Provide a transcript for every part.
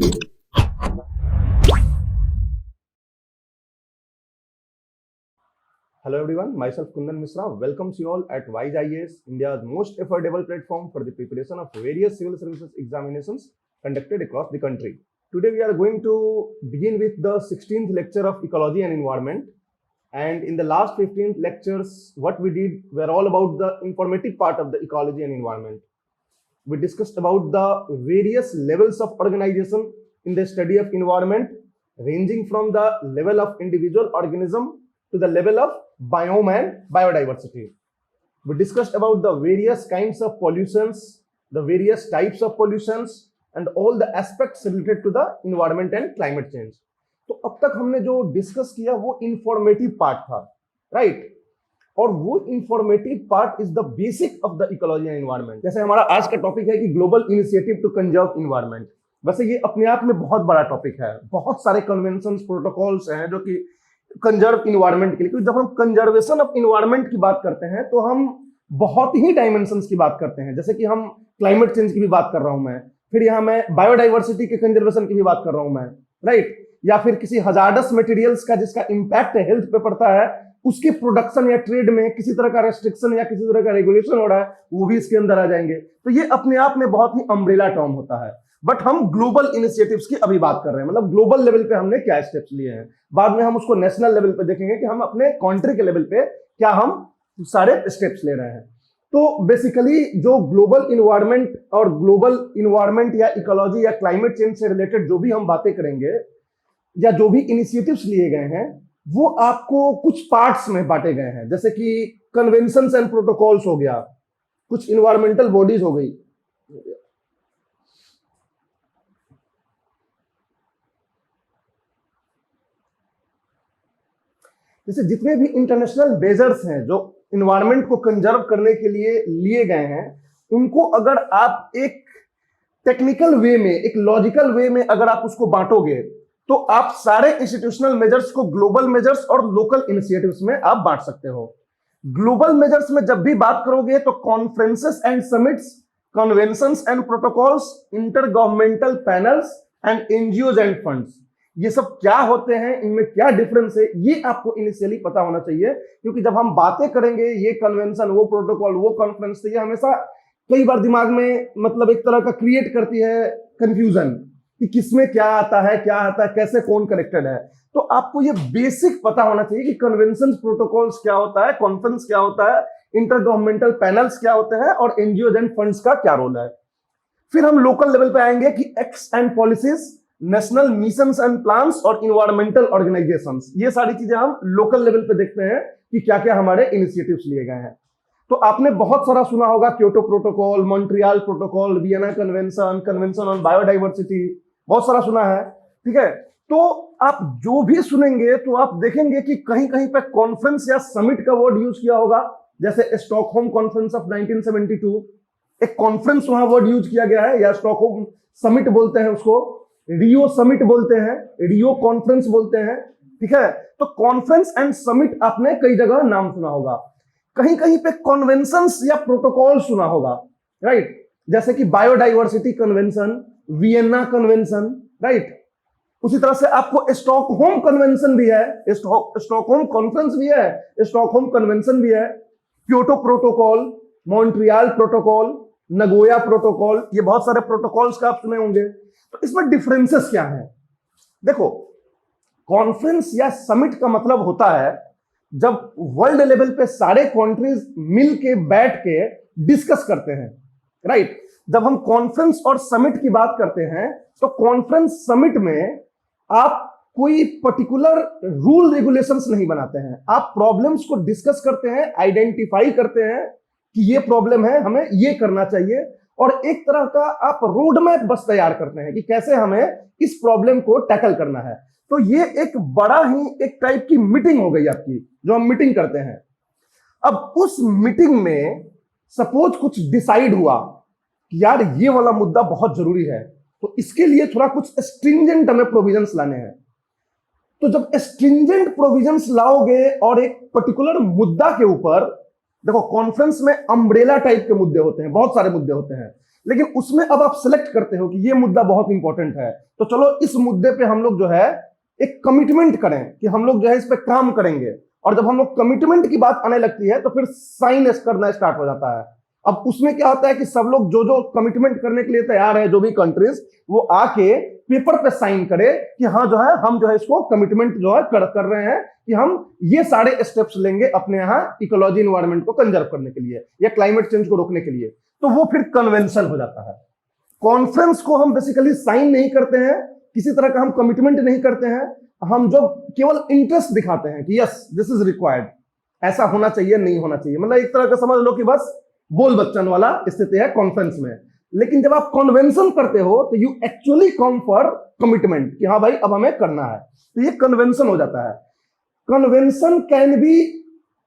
Hello everyone, myself Kundan Misra welcomes you all at Wise IAS, India's most affordable platform for the preparation of various civil services examinations conducted across the country. Today we are going to begin with the 16th lecture of Ecology and Environment. And in the last 15 lectures, what we did were all about the informative part of the ecology and environment. We discussed about the various levels of organization in the study of environment, ranging from the level of individual organism to the level of biome and biodiversity. We discussed about the various kinds of pollutions, the various types of pollutions, and all the aspects related to the environment and climate change. तो अब तक हमने जो discuss किया वो informative part था, right? और वो informative part is the basic of the ecology and environment. जैसे हमारा आज का टॉपिक है कि global initiative to conserve environment. वैसे ये अपने आप में बहुत बड़ा टॉपिक है, बहुत सारे कन्वेंशंस प्रोटोकॉल्स हैं जो कि कंजर्व इन्वायरमेंट के लिए, क्योंकि जब हम कंजर्वेशन ऑफ इन्वायरमेंट की बात करते हैं तो हम बहुत ही डायमेंशंस की बात करते हैं। जैसे कि हम क्लाइमेट चेंज की भी बात कर रहा हूं मैं, फिर यहां मैं बायोडाइवर्सिटी के कंजर्वेशन की भी बात कर रहा हूं मैं, राइट? या फिर किसी हजार्डस मटेरियल्स का जिसका इंपैक्ट हेल्थ पे पड़ता है, उसके प्रोडक्शन या ट्रेड में किसी तरह का रेस्ट्रिक्शन या किसी तरह का रेगुलेशन हो रहा है, वो भी इसके अंदर आ जाएंगे। तो ये अपने आप में बहुत ही अम्ब्रेला टर्म होता है। बट हम ग्लोबल इनिशिएटिव्स की अभी बात कर रहे हैं, मतलब ग्लोबल लेवल पे हमने क्या स्टेप्स लिए हैं। बाद में हम उसको नेशनल लेवल पे देखेंगे कि हम अपने कंट्री के लेवल पे क्या हम सारे स्टेप्स ले रहे हैं। तो बेसिकली जो ग्लोबल इन्वायरमेंट और ग्लोबल इन्वायरमेंट या इकोलॉजी या क्लाइमेट चेंज से रिलेटेड जो भी हम बातें करेंगे या जो भी इनिशिएटिव्स लिए गए हैं, वो आपको कुछ पार्ट्स में बांटे गए हैं। जैसे कि कन्वेंशंस एंड प्रोटोकॉल्स हो गया, कुछ इन्वायरमेंटल बॉडीज हो गई, जैसे जितने भी इंटरनेशनल मेजर्स हैं जो इन्वायरमेंट को कंजर्व करने के लिए लिए गए हैं, उनको अगर आप एक टेक्निकल वे में, एक लॉजिकल वे में अगर आप उसको बांटोगे तो आप सारे इंस्टीट्यूशनल मेजर्स को ग्लोबल मेजर्स और लोकल इनिशिएटिव्स में आप बांट सकते हो। ग्लोबल मेजर्स में जब भी बात करोगे तो conferences and summits, conventions and protocols, inter governmental panels and NGOs end funds, ये सब क्या होते हैं, इनमें क्या डिफरेंस है, ये आपको इनिशियली पता होना चाहिए। क्योंकि जब हम बातें करेंगे ये कन्वेंशन, वो प्रोटोकॉल, वो कॉन्फ्रेंस, तो ये हमेशा कई बार दिमाग में मतलब एक तरह का क्रिएट करती है कंफ्यूजन कि किसमें क्या आता है, कैसे कौन कनेक्टेड है। तो आपको ये बेसिक पता होना चाहिए कि कन्वेंशन प्रोटोकॉल्स क्या होता है, कॉन्फ्रेंस क्या होता है, इंटर गवर्नमेंटल पैनल्स क्या होते हैं और एनजीओ एंड फंड्स का क्या रोल है। फिर हम लोकल लेवल पे आएंगे कि acts and policies, national missions and plans और इन्वायरमेंटल ऑर्गेनाइजेशंस, ये सारी चीजें हम लोकल लेवल पे देखते हैं कि क्या क्या हमारे इनिशिएटिव्स लिए गए हैं। तो आपने बहुत सारा सुना होगा, Kyoto protocol, Montreal protocol, Vienna convention, convention on biodiversity, बहुत सारा सुना है, ठीक है? तो आप जो भी सुनेंगे तो आप देखेंगे कि कहीं कहीं पे कॉन्फ्रेंस या समिट का वर्ड यूज किया होगा। जैसे स्टॉकहोम कॉन्फ्रेंस ऑफ 1972, एक कॉन्फ्रेंस वहां वर्ड यूज किया गया है, या स्टॉकहोम समिट बोलते हैं उसको, रियो समिट बोलते हैं, रियो कॉन्फ्रेंस बोलते हैं, ठीक है? तो कॉन्फ्रेंस एंड समिट आपने कई जगह नाम सुना होगा। कहीं कहीं पे कन्वेंशंस या प्रोटोकॉल सुना होगा, राइट? जैसे कि biodiversity convention, Vienna convention, right? उसी तरह से आपको स्टॉकहोम कन्वेंशन भी है, स्टॉकहोम कॉन्फ्रेंस भी है, स्टॉकहोम कन्वेंशन भी है, Kyoto protocol, Montreal protocol, Nagoya protocol, ये बहुत सारे प्रोटोकॉल्स का आप सुने होंगे। तो इसमें डिफरेंसेस क्या है? देखो, कॉन्फ्रेंस या समिट का मतलब होता है जब वर्ल्ड लेवल पे सारे कंट्रीज मिल के बैठ के डिस्कस करते हैं, राइट? जब हम कॉन्फ्रेंस और समिट की बात करते हैं तो कॉन्फ्रेंस समिट में आप कोई पर्टिकुलर रूल रेगुलेशंस नहीं बनाते हैं, आप प्रॉब्लम्स को डिस्कस करते हैं, आइडेंटिफाई करते हैं कि ये प्रॉब्लम है, हमें ये करना चाहिए, और एक तरह का आप रोड मैप बस तैयार करते हैं कि कैसे हमें इस प्रॉब्लम को टैकल करना है। तो ये एक बड़ा ही एक टाइप की मीटिंग हो गई आपकी, जो हम मीटिंग करते हैं। अब उस मीटिंग में सपोज कुछ डिसाइड हुआ कि यार ये वाला मुद्दा बहुत जरूरी है, तो इसके लिए थोड़ा कुछ स्ट्रिंजेंट हमें प्रोविजंस लाने हैं। तो जब स्ट्रिंजेंट प्रोविजंस लाओगे और एक पर्टिकुलर मुद्दा के ऊपर, देखो कॉन्फ्रेंस में अम्ब्रेला टाइप के मुद्दे होते हैं, बहुत सारे मुद्दे होते हैं, लेकिन उसमें अब आप सिलेक्ट करते हो कि ये मुद्दा बहुत इंपॉर्टेंट है, तो चलो इस मुद्दे पे हम लोग जो है एक कमिटमेंट करें कि हम लोग जो है इस पे काम करेंगे। और जब हम लोग कमिटमेंट की बात आने लगती है तो फिर साइन करना स्टार्ट हो जाता है। अब उसमें क्या होता है कि सब लोग जो जो कमिटमेंट करने के लिए तैयार है, जो भी कंट्रीज, वो आके पेपर पे साइन करे कि हाँ जो है हम जो है इसको कमिटमेंट जो है कर रहे हैं कि हम ये सारे स्टेप्स लेंगे अपने यहाँ इकोलॉजी इन्वायरमेंट को कंजर्व करने के लिए या क्लाइमेट चेंज को रोकने के लिए। तो वो फिर कन्वेंशन हो जाता है। कॉन्फ्रेंस को हम बेसिकली साइन नहीं करते हैं, किसी तरह का हम कमिटमेंट नहीं करते हैं, हम जो केवल इंटरेस्ट दिखाते हैं कि यस दिस इज रिक्वायर्ड, ऐसा होना चाहिए, नहीं होना चाहिए, मतलब एक तरह का समझ लो कि बस बोल बच्चन वाला स्थिति है कॉन्फ्रेंस में। लेकिन जब आप कन्वेंशन करते हो तो you actually come for commitment कि हाँ भाई अब हमें करना है, तो ये कन्वेंशन हो जाता है। Convention can be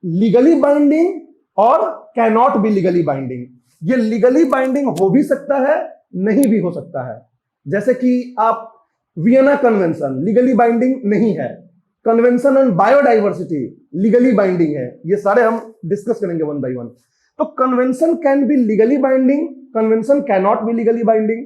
legally binding और can not be legally binding. ये लीगली बाइंडिंग हो भी सकता है, नहीं भी हो सकता है। जैसे कि आप वियना कन्वेंशन लीगली बाइंडिंग नहीं है, convention on biodiversity legally binding है, ये सारे हम डिस्कस करेंगे वन बाय वन। तो convention can be legally binding, convention can not be legally binding.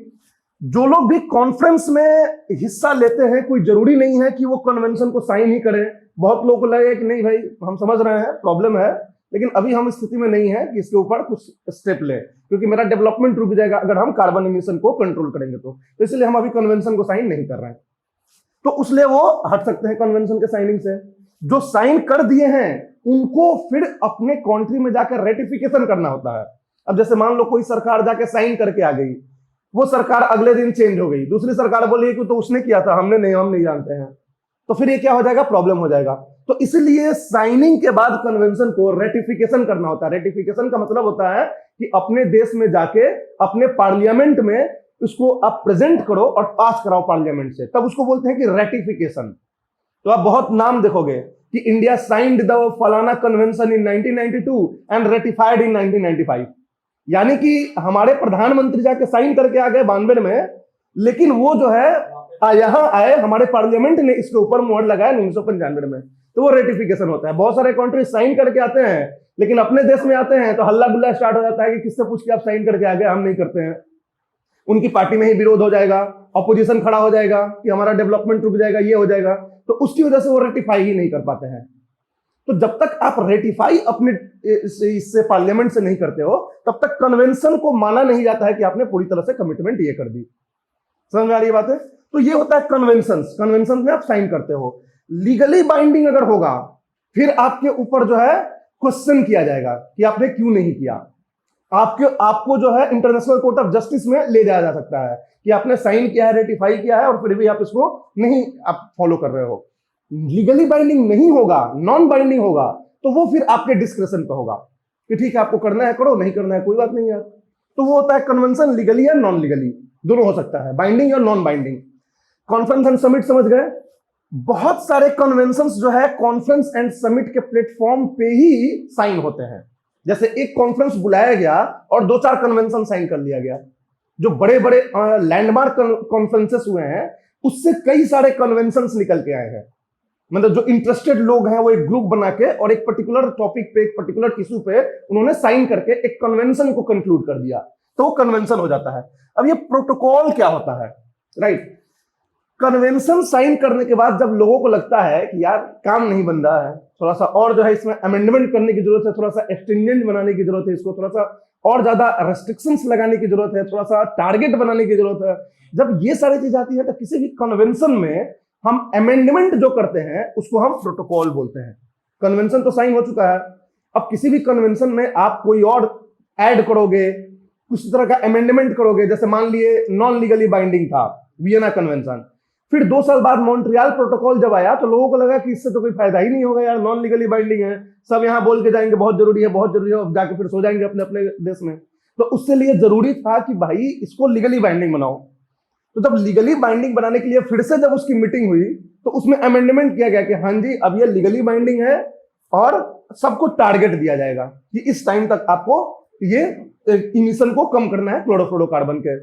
जो लोग भी कॉन्फ्रेंस में हिस्सा लेते हैं, कोई जरूरी नहीं है कि वो कन्वेंशन को साइन ही करें। बहुत लोगों को लगेगा कि नहीं भाई हम समझ रहे हैं प्रॉब्लम है, लेकिन अभी हम स्थिति में नहीं है कि इसके ऊपर कुछ स्टेप ले, क्योंकि मेरा डेवलपमेंट रुक जाएगा अगर हम कार्बन इमिशन को कंट्रोल करेंगे तो इसलिए हम अभी कन्वेंशन को साइन नहीं कर रहे हैं। तो उसलिए वो हट सकते हैं कन्वेंशन के साइनिंग से। जो साइन कर दिए हैं उनको फिर अपने कंट्री में जाकर रेटिफिकेशन करना होता है। अब जैसे मान लो कोई सरकार जाके साइन करके आ गई, वो सरकार अगले दिन चेंज हो गई, दूसरी सरकार बोली कि तो उसने किया था, हम नहीं जानते हैं, तो फिर ये क्या हो जाएगा, प्रॉब्लम हो जाएगा। तो इसलिए साइनिंग के बाद कन्वेंशन को रेटिफिकेशन करना होता है। रेटिफिकेशन का मतलब होता है कि अपने देश में जाके अपने पार्लियामेंट में उसको आप प्रेजेंट करो और पास कराओ पार्लियामेंट से, तब उसको बोलते हैं कि रेटिफिकेशन। तो आप बहुत नाम देखोगे कि इंडिया साइंड द फलाना कन्वेंशन इन 1992 एंड रेटिफाइड इन 1995, यानी कि हमारे प्रधानमंत्री जाके साइन करके आ गए 92 में, लेकिन वो जो है यहां आए हमारे पार्लियामेंट ने इसके ऊपर मोहर लगाया 1995 में, तो वो रेटिफिकेशन होता है। बहुत सारे कंट्री साइन करके आते हैं, लेकिन अपने देश में आते हैं तो हल्ला गुल्ला स्टार्ट हो जाता है कि किससे पूछ के आप साइन करके आ गए, हम नहीं करते हैं। उनकी पार्टी में ही विरोध हो जाएगा, ऑपोजिशन खड़ा हो जाएगा कि हमारा डेवलपमेंट रुक जाएगा, ये हो जाएगा, तो उसकी वजह से वो रेटिफाई ही नहीं कर पाते हैं। तो जब तक आप रेटिफाई अपने इससे पार्लियामेंट से नहीं करते हो, तब तक कन्वेंशन को माना नहीं जाता है कि आपने पूरी तरह से कमिटमेंट ये कर दी। समझ में आ रही बात है? तो ये होता है कन्वेंशन। कन्वेंशन में आप साइन करते हो। लीगली बाइंडिंग अगर होगा, फिर आपके ऊपर जो है क्वेश्चन किया जाएगा कि आपने क्यों नहीं किया। आपको जो है इंटरनेशनल कोर्ट ऑफ जस्टिस में ले जाया जा सकता है कि आपने साइन किया है, रेटिफाई किया है, और फिर भी आप इसको नहीं आप फॉलो कर रहे हो। लीगली बाइंडिंग नहीं होगा, नॉन बाइंडिंग होगा, तो वो फिर आपके डिस्क्रिप्शन पे होगा कि ठीक है आपको करना है करो, नहीं करना है कोई बात नहीं है। तो वो होता है कन्वेंशन लीगली या नॉन लीगली, दोनों हो सकता है, बाइंडिंग और non binding. Conference and summit समझ गए? बहुत सारे कन्वेंशंस जो है कॉन्फ्रेंस एंड समिट के प्लेटफॉर्म पे ही साइन होते हैं। जैसे एक कॉन्फ्रेंस बुलाया गया और 2-4 कन्वेंशन साइन कर लिया गया। जो बड़े बड़े लैंडमार्क कॉन्फ्रेंसेस हुए हैं, उससे कई सारे कन्वेंशंस निकल के आए हैं। मतलब जो इंटरेस्टेड लोग हैं वो एक ग्रुप बना के और एक पर्टिकुलर टॉपिक पे, एक पर्टिकुलर इशू पे उन्होंने साइन करके एक कन्वेंशन को कंक्लूड कर दिया, तो वो कन्वेंशन हो जाता है। अब ये प्रोटोकॉल क्या होता है, राइट? कन्वेंशन साइन करने के बाद जब लोगों को लगता है कि यार काम नहीं बन रहा है, थोड़ा सा और जो है इसमें अमेंडमेंट करने की जरूरत है, थोड़ा सा एक्सटेंजेंट बनाने की जरूरत है, इसको थोड़ा सा और ज्यादा रेस्ट्रिक्शंस लगाने की जरूरत है, थोड़ा सा टारगेट बनाने की जरूरत है, जब ये सारी चीज आती है तो किसी भी कन्वेंशन में हम अमेंडमेंट जो करते हैं उसको हम प्रोटोकॉल बोलते हैं। कन्वेंशन तो साइन हो चुका है, अब किसी भी कन्वेंशन में आप कोई और ऐड करोगे, कुछ तरह का अमेंडमेंट करोगे। जैसे मान लिए नॉन लीगली बाइंडिंग था वियना कन्वेंशन, फिर 2 साल बाद मॉन्ट्रियल प्रोटोकॉल जब आया तो लोगों को लगा कि इससे तो कोई फायदा ही नहीं होगा यार, नॉन लीगली बाइंडिंग है, सब यहाँ बोल के जाएंगे बहुत जरूरी है बहुत जरूरी है, जाके फिर सो जाएंगे अपने अपने देश में। तो उससे लिए जरूरी था कि भाई इसको लीगली बाइंडिंग बनाओ। तो जब लीगली बाइंडिंग बनाने के लिए फिर से जब उसकी मीटिंग हुई तो उसमें अमेंडमेंट किया गया कि हाँ जी अब ये लीगली बाइंडिंग है और सबको टारगेट दिया जाएगा कि इस टाइम तक आपको ये इमिशन को कम करना है क्लोरोफ्लोरोकार्बन के।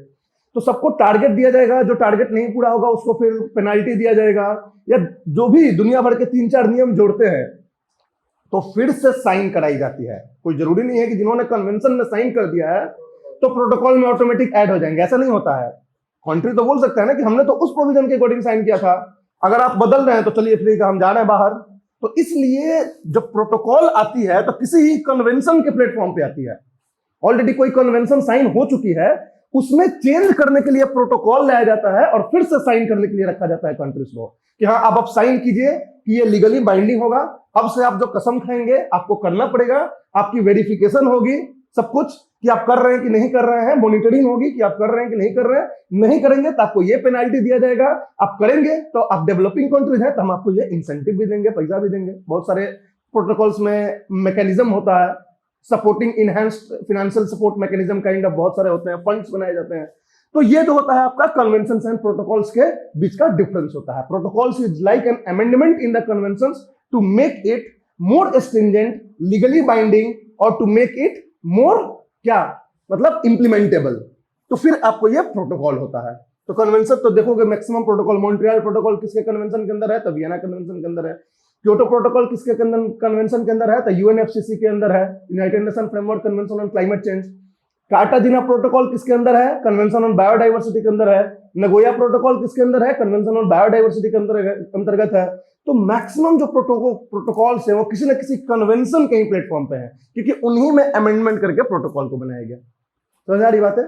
तो सबको टारगेट दिया जाएगा, जो टारगेट नहीं पूरा होगा उसको फिर पेनाल्टी दिया जाएगा, या जो भी दुनिया भर के 3-4 नियम जोड़ते हैं तो फिर से साइन कराई जाती है। कोई जरूरी नहीं है कि जिन्होंने कन्वेंशन में साइन कर दिया है तो प्रोटोकॉल में ऑटोमेटिक ऐड हो जाएंगे, ऐसा नहीं होता है। कंट्री तो बोल सकता है ना कि हमने तो उस प्रोविजन के अकॉर्डिंग साइन किया था, अगर आप बदल रहे हैं तो चलिए फ्री का, हम जा रहे हैं बाहर। तो इसलिए जब प्रोटोकॉल आती है तो किसी ही कन्वेंशन के प्लेटफॉर्म पे आती है, ऑलरेडी कोई कन्वेंशन साइन हो चुकी है, उसमें चेंज करने के लिए प्रोटोकॉल लाया जाता है और फिर से साइन करने के लिए रखा जाता है कंट्रीज को कि हाँ अब आप साइन कीजिए कि ये लीगली बाइंडिंग होगा, अब से आप जो कसम खाएंगे आपको करना पड़ेगा, आपकी वेरिफिकेशन होगी सब कुछ कि आप कर रहे हैं कि नहीं कर रहे हैं, मॉनिटरिंग होगी कि आप कर रहे हैं कि नहीं कर रहे हैं, नहीं करेंगे तो आपको ये पेनाल्टी दिया जाएगा, आप करेंगे तो आप डेवलपिंग कंट्रीज है तो हम आपको ये इंसेंटिव भी देंगे, पैसा भी देंगे। बहुत सारे प्रोटोकॉल्स में मैकेनिज्म होता है, supporting enhanced financial support mechanism kind of बहुत सारे होते हैं, फंड्स बनाए जाते हैं। तो ये जो होता है आपका कन्वेंशंस एंड प्रोटोकॉल्स के बीच का डिफरेंस होता है। Protocols is like an amendment in the conventions to make it more stringent, legally binding और टू मेक इट मोर क्या मतलब इंप्लीमेंटेबल। तो फिर आपको ये प्रोटोकॉल होता है। तो कन्वेंशन तो देखोगे मैक्सिमम प्रोटोकॉल, मॉन्ट्रियल प्रोटोकॉल किसके कन्वेंशन के अंदर है, तो वियना कन्वेंशन के अंदर है। क्योटो प्रोटोकॉल किसके कन्वेंशन के अंदर है, तो यूएनएफसीसी के अंदर है, United Nation Framework Convention on Climate Change. Cartagena Protocol किसके अंदर है, कन्वेंशन ऑन बायोडाइवर्सिटी के अंदर है। नगोया प्रोटोकॉल किसके अंदर है, कन्वेंशन ऑन बायोडाइवर्सिटी के अंतर्गत है। तो मैक्सिमम जो प्रोटोकॉल्स है वो किसी न किसी कन्वेंशन के ही प्लेटफॉर्म पे है, क्योंकि उन्हीं में अमेंडमेंट करके प्रोटोकॉल को बनाया गया। समझ आ रही बात है।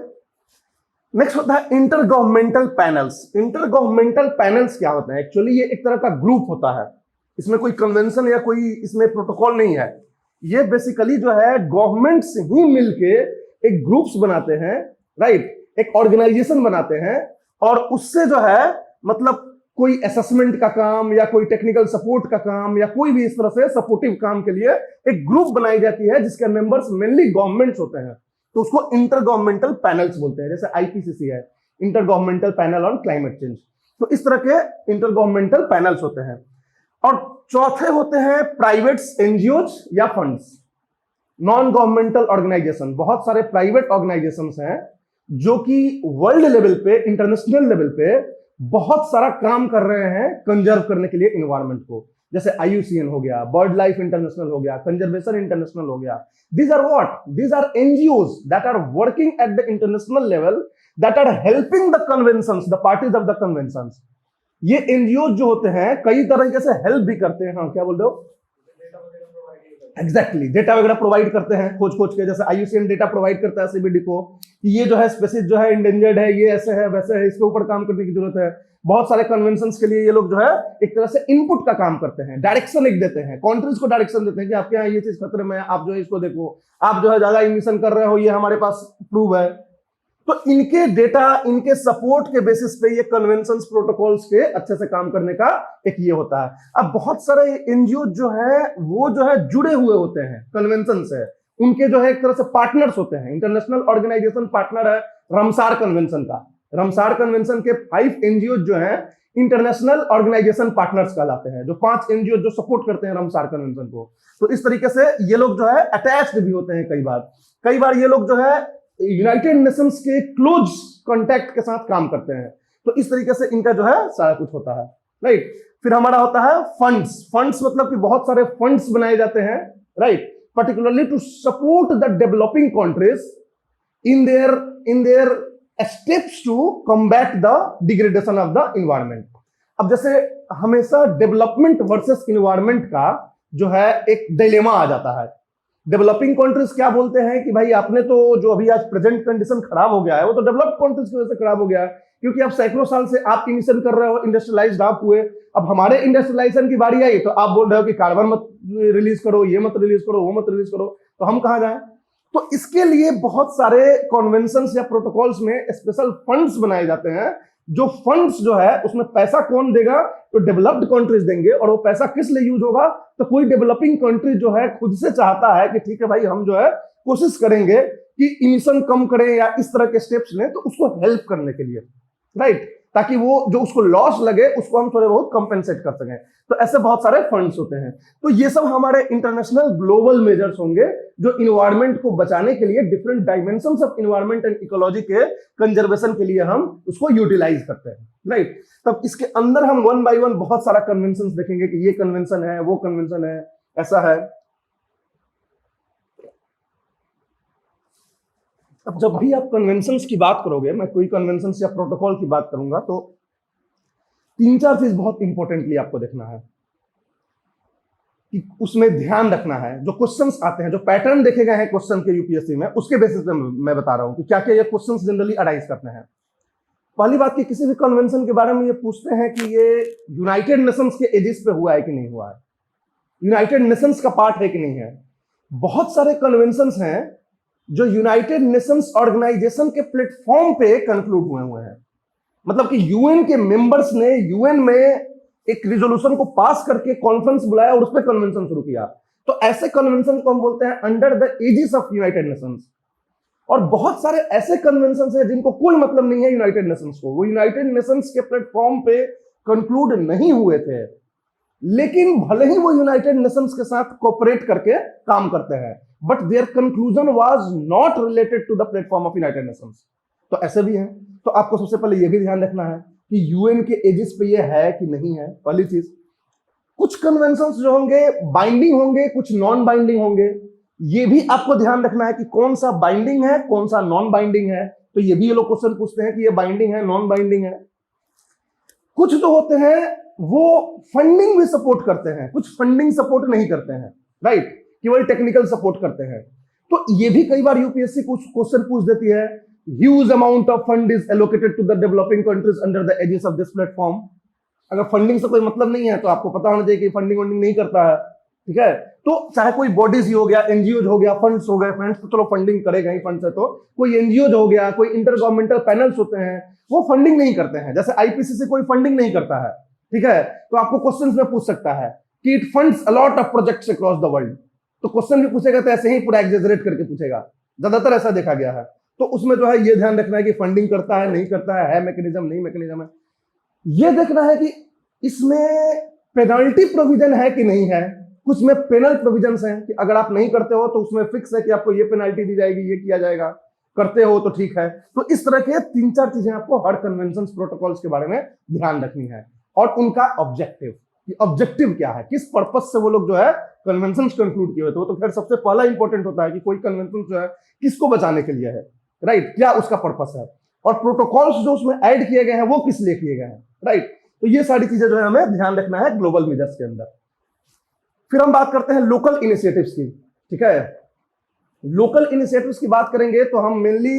नेक्स्ट होता है inter governmental panels. Inter governmental panels क्या होते हैं, एक्चुअली ये एक तरह का ग्रुप होता है, इसमें कोई कन्वेंशन या कोई इसमें प्रोटोकॉल नहीं है। ये बेसिकली जो है गवर्नमेंट्स ही मिलके एक ग्रुप्स बनाते हैं, राइट, एक ऑर्गेनाइजेशन बनाते हैं और उससे जो है मतलब कोई असेसमेंट का काम या कोई टेक्निकल सपोर्ट का काम या कोई भी इस तरह से सपोर्टिव काम के लिए एक ग्रुप बनाई जाती है जिसके मेंबर्स मेनली गवर्नमेंट्स होते हैं। तो उसको इंटर गवर्नमेंटल पैनल्स बोलते हैं, जैसे आईपीसीसी है, inter governmental panel on Climate change. तो इस तरह के इंटर गवर्नमेंटल पैनल्स होते हैं। और चौथे होते हैं प्राइवेट एनजीओज या फंड्स, नॉन गवर्नमेंटल ऑर्गेनाइजेशन। बहुत सारे प्राइवेट ऑर्गेनाइजेशंस हैं जो कि वर्ल्ड लेवल पे, इंटरनेशनल लेवल पे बहुत सारा काम कर रहे हैं कंजर्व करने के लिए इन्वायरमेंट को, जैसे आईयूसीएन हो गया, बर्ड लाइफ इंटरनेशनल हो गया, कंजर्वेशन इंटरनेशनल हो गया। These are what? These are NGOs that are working at the international level, that are helping the conventions, the parties of the conventions. ये एनजीओ जो होते हैं कई तरीके से हेल्प भी करते हैं। हाँ, क्या बोल रहे हो? एग्जैक्टली, डेटा वगैरह प्रोवाइड करते हैं खोज के, जैसे आईयूसीएन डेटा प्रोवाइड करता है सीबीडी को कि ये जो है स्पेसीज जो है इंडेंजर्ड है, ये ऐसे है वैसे है, इसके ऊपर काम करने की जरूरत है। बहुत सारे कन्वेंशंस के लिए ये लोग जो है एक तरह से इनपुट का काम करते हैं, डायरेक्शन एक देते हैं, कंट्रीज को डायरेक्शन देते हैं कि आपके यहाँ ये चीज खतरे में है, आप जो है इसको देखो, आप जो है ज्यादा इमिशन कर रहे हो, ये हमारे पास प्रूव है। तो इनके डेटा, इनके सपोर्ट के बेसिस पे ये कन्वेंशंस प्रोटोकॉल्स के अच्छे से काम करने का एक ये होता है। अब बहुत सारे एनजीओ जो है वो जो है जुड़े हुए होते हैं कन्वेंशन से, उनके जो है एक तरह से पार्टनर्स होते हैं। इंटरनेशनल ऑर्गेनाइजेशन पार्टनर है रमसार कन्वेंशन का। रमसार कन्वेंशन के 5 एनजीओ जो है इंटरनेशनल ऑर्गेनाइजेशन पार्टनर्स कहलाते हैं, जो 5 एनजीओ जो सपोर्ट करते हैं रमसार कन्वेंशन को। तो इस तरीके से ये लोग जो है अटैच्ड भी होते हैं कई बार ये लोग जो है यूनाइटेड नेशंस के क्लोज कांटेक्ट के साथ काम करते हैं। तो इस तरीके से इनका जो है सारा कुछ होता है, राइट। फिर हमारा होता है फंड्स। फंड्स मतलब कि बहुत सारे फंड्स बनाए जाते हैं, right, particularly to support the developing countries in their steps to combat the degradation of the environment. अब जैसे हमेशा डेवलपमेंट वर्सेस इन्वायरमेंट का जो है एक डिलेमा आ जाता है। डेवलपिंग कंट्रीज क्या बोलते हैं कि भाई आपने तो जो अभी आज प्रेजेंट कंडीशन खराब हो गया है वो तो डेवलप्ड कंट्रीज की वजह से खराब हो गया है, क्योंकि आप सैकड़ों साल से आप इमिशन कर रहे हो, इंडस्ट्रियलाइज्ड आप हुए, अब हमारे इंडस्ट्रियलाइजेशन की बारी आई तो आप बोल रहे हो कि कार्बन मत रिलीज करो, ये मत रिलीज करो, वो मत रिलीज करो, तो हम कहां जाएं। तो इसके लिए बहुत सारे कन्वेंशंस या प्रोटोकॉल्स में स्पेशल फंड्स बनाए जाते हैं। जो फंड्स जो है उसमें पैसा कौन देगा, तो डेवलप्ड कंट्रीज देंगे। और वो पैसा किस लिए यूज होगा, तो कोई डेवलपिंग कंट्री जो है खुद से चाहता है कि ठीक है भाई हम जो है कोशिश करेंगे कि इमिशन कम करें या इस तरह के स्टेप्स लें, तो उसको हेल्प करने के लिए, राइट, ताकि वो जो उसको लॉस लगे उसको हम थोड़े बहुत कंपेंसेट कर सकें। तो ऐसे बहुत सारे फंड्स होते हैं। तो ये सब हमारे इंटरनेशनल ग्लोबल मेजर्स होंगे जो इन्वायरमेंट को बचाने के लिए different dimensions of environment and ecology के कंजर्वेशन के लिए हम उसको यूटिलाइज करते हैं, राइट। तब इसके अंदर हम 1 बाय 1 बहुत सारा कन्वेंशन देखेंगे कि ये कन्वेंशन है, वो कन्वेंशन है, ऐसा है। अब जब भी आप कन्वेंशंस की बात करोगे, मैं कोई कन्वेंशंस या प्रोटोकॉल की बात करूंगा, तो 3-4 चीज बहुत इंपॉर्टेंटली आपको देखना है कि उसमें ध्यान रखना है। जो क्वेश्चंस आते हैं, जो पैटर्न देखे गए हैं क्वेश्चन के यूपीएससी में, उसके बेसिस पे मैं बता रहा हूं कि क्या क्या ये क्वेश्चंस जनरली अराइज करते हैं। पहली बात कि किसी भी कन्वेंशन के बारे में ये पूछते हैं कि ये यूनाइटेड नेशंस के एजिस पे हुआ है कि नहीं हुआ है, यूनाइटेड नेशंस का पार्ट है कि नहीं है। बहुत सारे कन्वेंशंस हैं जो यूनाइटेड नेशंस ऑर्गेनाइजेशन के प्लेटफॉर्म पे कंक्लूड हुए हैं, मतलब कि यूएन के मेंबर्स ने यूएन में एक रिजोल्यूशन को पास करके कॉन्फ्रेंस बुलाया और उस पर कन्वेंशन शुरू किया। तो ऐसे कन्वेंशन को हम बोलते हैं under the aegis of United Nations. और बहुत सारे ऐसे कन्वेंशन हैं जिनको कोई मतलब नहीं है यूनाइटेड नेशंस को, वो यूनाइटेड नेशंस के प्लेटफॉर्म पे कंक्लूड नहीं हुए थे, लेकिन भले ही वो यूनाइटेड नेशंस के साथ कोऑपरेट करके काम करते हैं, but their conclusion was not related to the platform of United Nations. तो ऐसे भी हैं। तो आपको सबसे पहले ये भी ध्यान रखना है कि यूएन के एजिस पे ये है कि नहीं है, पहली चीज। कुछ कन्वेंशंस जो होंगे बाइंडिंग होंगे, कुछ नॉन बाइंडिंग होंगे। ये भी आपको ध्यान रखना है कि कौन सा बाइंडिंग है, कौन सा नॉन बाइंडिंग है। तो ये भी ये लोग क्वेश्चन पूछते हैं कि ये बाइंडिंग है, नॉन बाइंडिंग है। कुछ जो होते हैं वो फंडिंग भी सपोर्ट करते हैं, कुछ फंडिंग सपोर्ट नहीं करते हैं, राइट, केवल टेक्निकल सपोर्ट करते हैं। तो ये भी कई बार यूपीएससी कुछ क्वेश्चन पूछ देती है, huge amount of fund is allocated to the developing countries under the aegis of this platform. अगर फंडिंग से कोई मतलब नहीं है तो आपको पता होना चाहिए कि फंडिंग वंडिंग नहीं करता है, ठीक है। तो चाहे कोई बॉडीज ही हो गया, एनजीओ हो गया, फंड्स हो गए, फंड्स तो चलो फंडिंग करेगा ही, फंड्स है तो कोई एनजीओ हो गया, कोई इंटर गवर्नमेंटल पैनल्स होते हैं, वो फंडिंग नहीं करते हैं। जैसे आईपीसीसी कोई फंडिंग नहीं करता है, ठीक है। तो आपको क्वेश्चंस में पूछ सकता है कि it funds a lot of projects across the world. तो क्वेश्चन भी पूछेगा तो ऐसे ही पूरा एग्जेजरेट करके पूछेगा, ज्यादातर ऐसा देखा गया है। तो उसमें जो है ये ध्यान रखना है कि फंडिंग करता है नहीं करता है मैकेनिज्म नहीं मैकेनिज्म है। ये देखना है कि इसमें पेनल्टी प्रोविजन है कि नहीं है। कुछ में पेनल प्रोविजंस हैं कि अगर आप नहीं करते हो तो उसमें फिक्स है कि आपको ये पेनल्टी दी जाएगी, ये किया जाएगा, करते हो तो ठीक है। तो इस तरह के 3-4 चीजें आपको हर कन्वेंशन प्रोटोकॉल्स के बारे में ध्यान रखनी है। और उनका ऑब्जेक्टिव, कि ऑब्जेक्टिव क्या है, किस पर्पज से वो लोग जो है कन्वेंशन कंक्लूड किए हुए थे। तो फिर सबसे पहला इंपॉर्टेंट होता है कि कोई कन्वेंशन जो है किसको बचाने के लिए है, राइट, क्या उसका पर्पस है। और प्रोटोकॉल्स जो उसमें ऐड किए गए हैं वो किस लिए किए गए हैं, राइट। तो ये सारी चीजें जो है हमें ध्यान रखना है ग्लोबल मेजर्स के अंदर। फिर हम बात करते हैं लोकल इनिशिएटिव्स की, ठीक है। लोकल इनिशिएटिव्स की बात करेंगे तो हम मेनली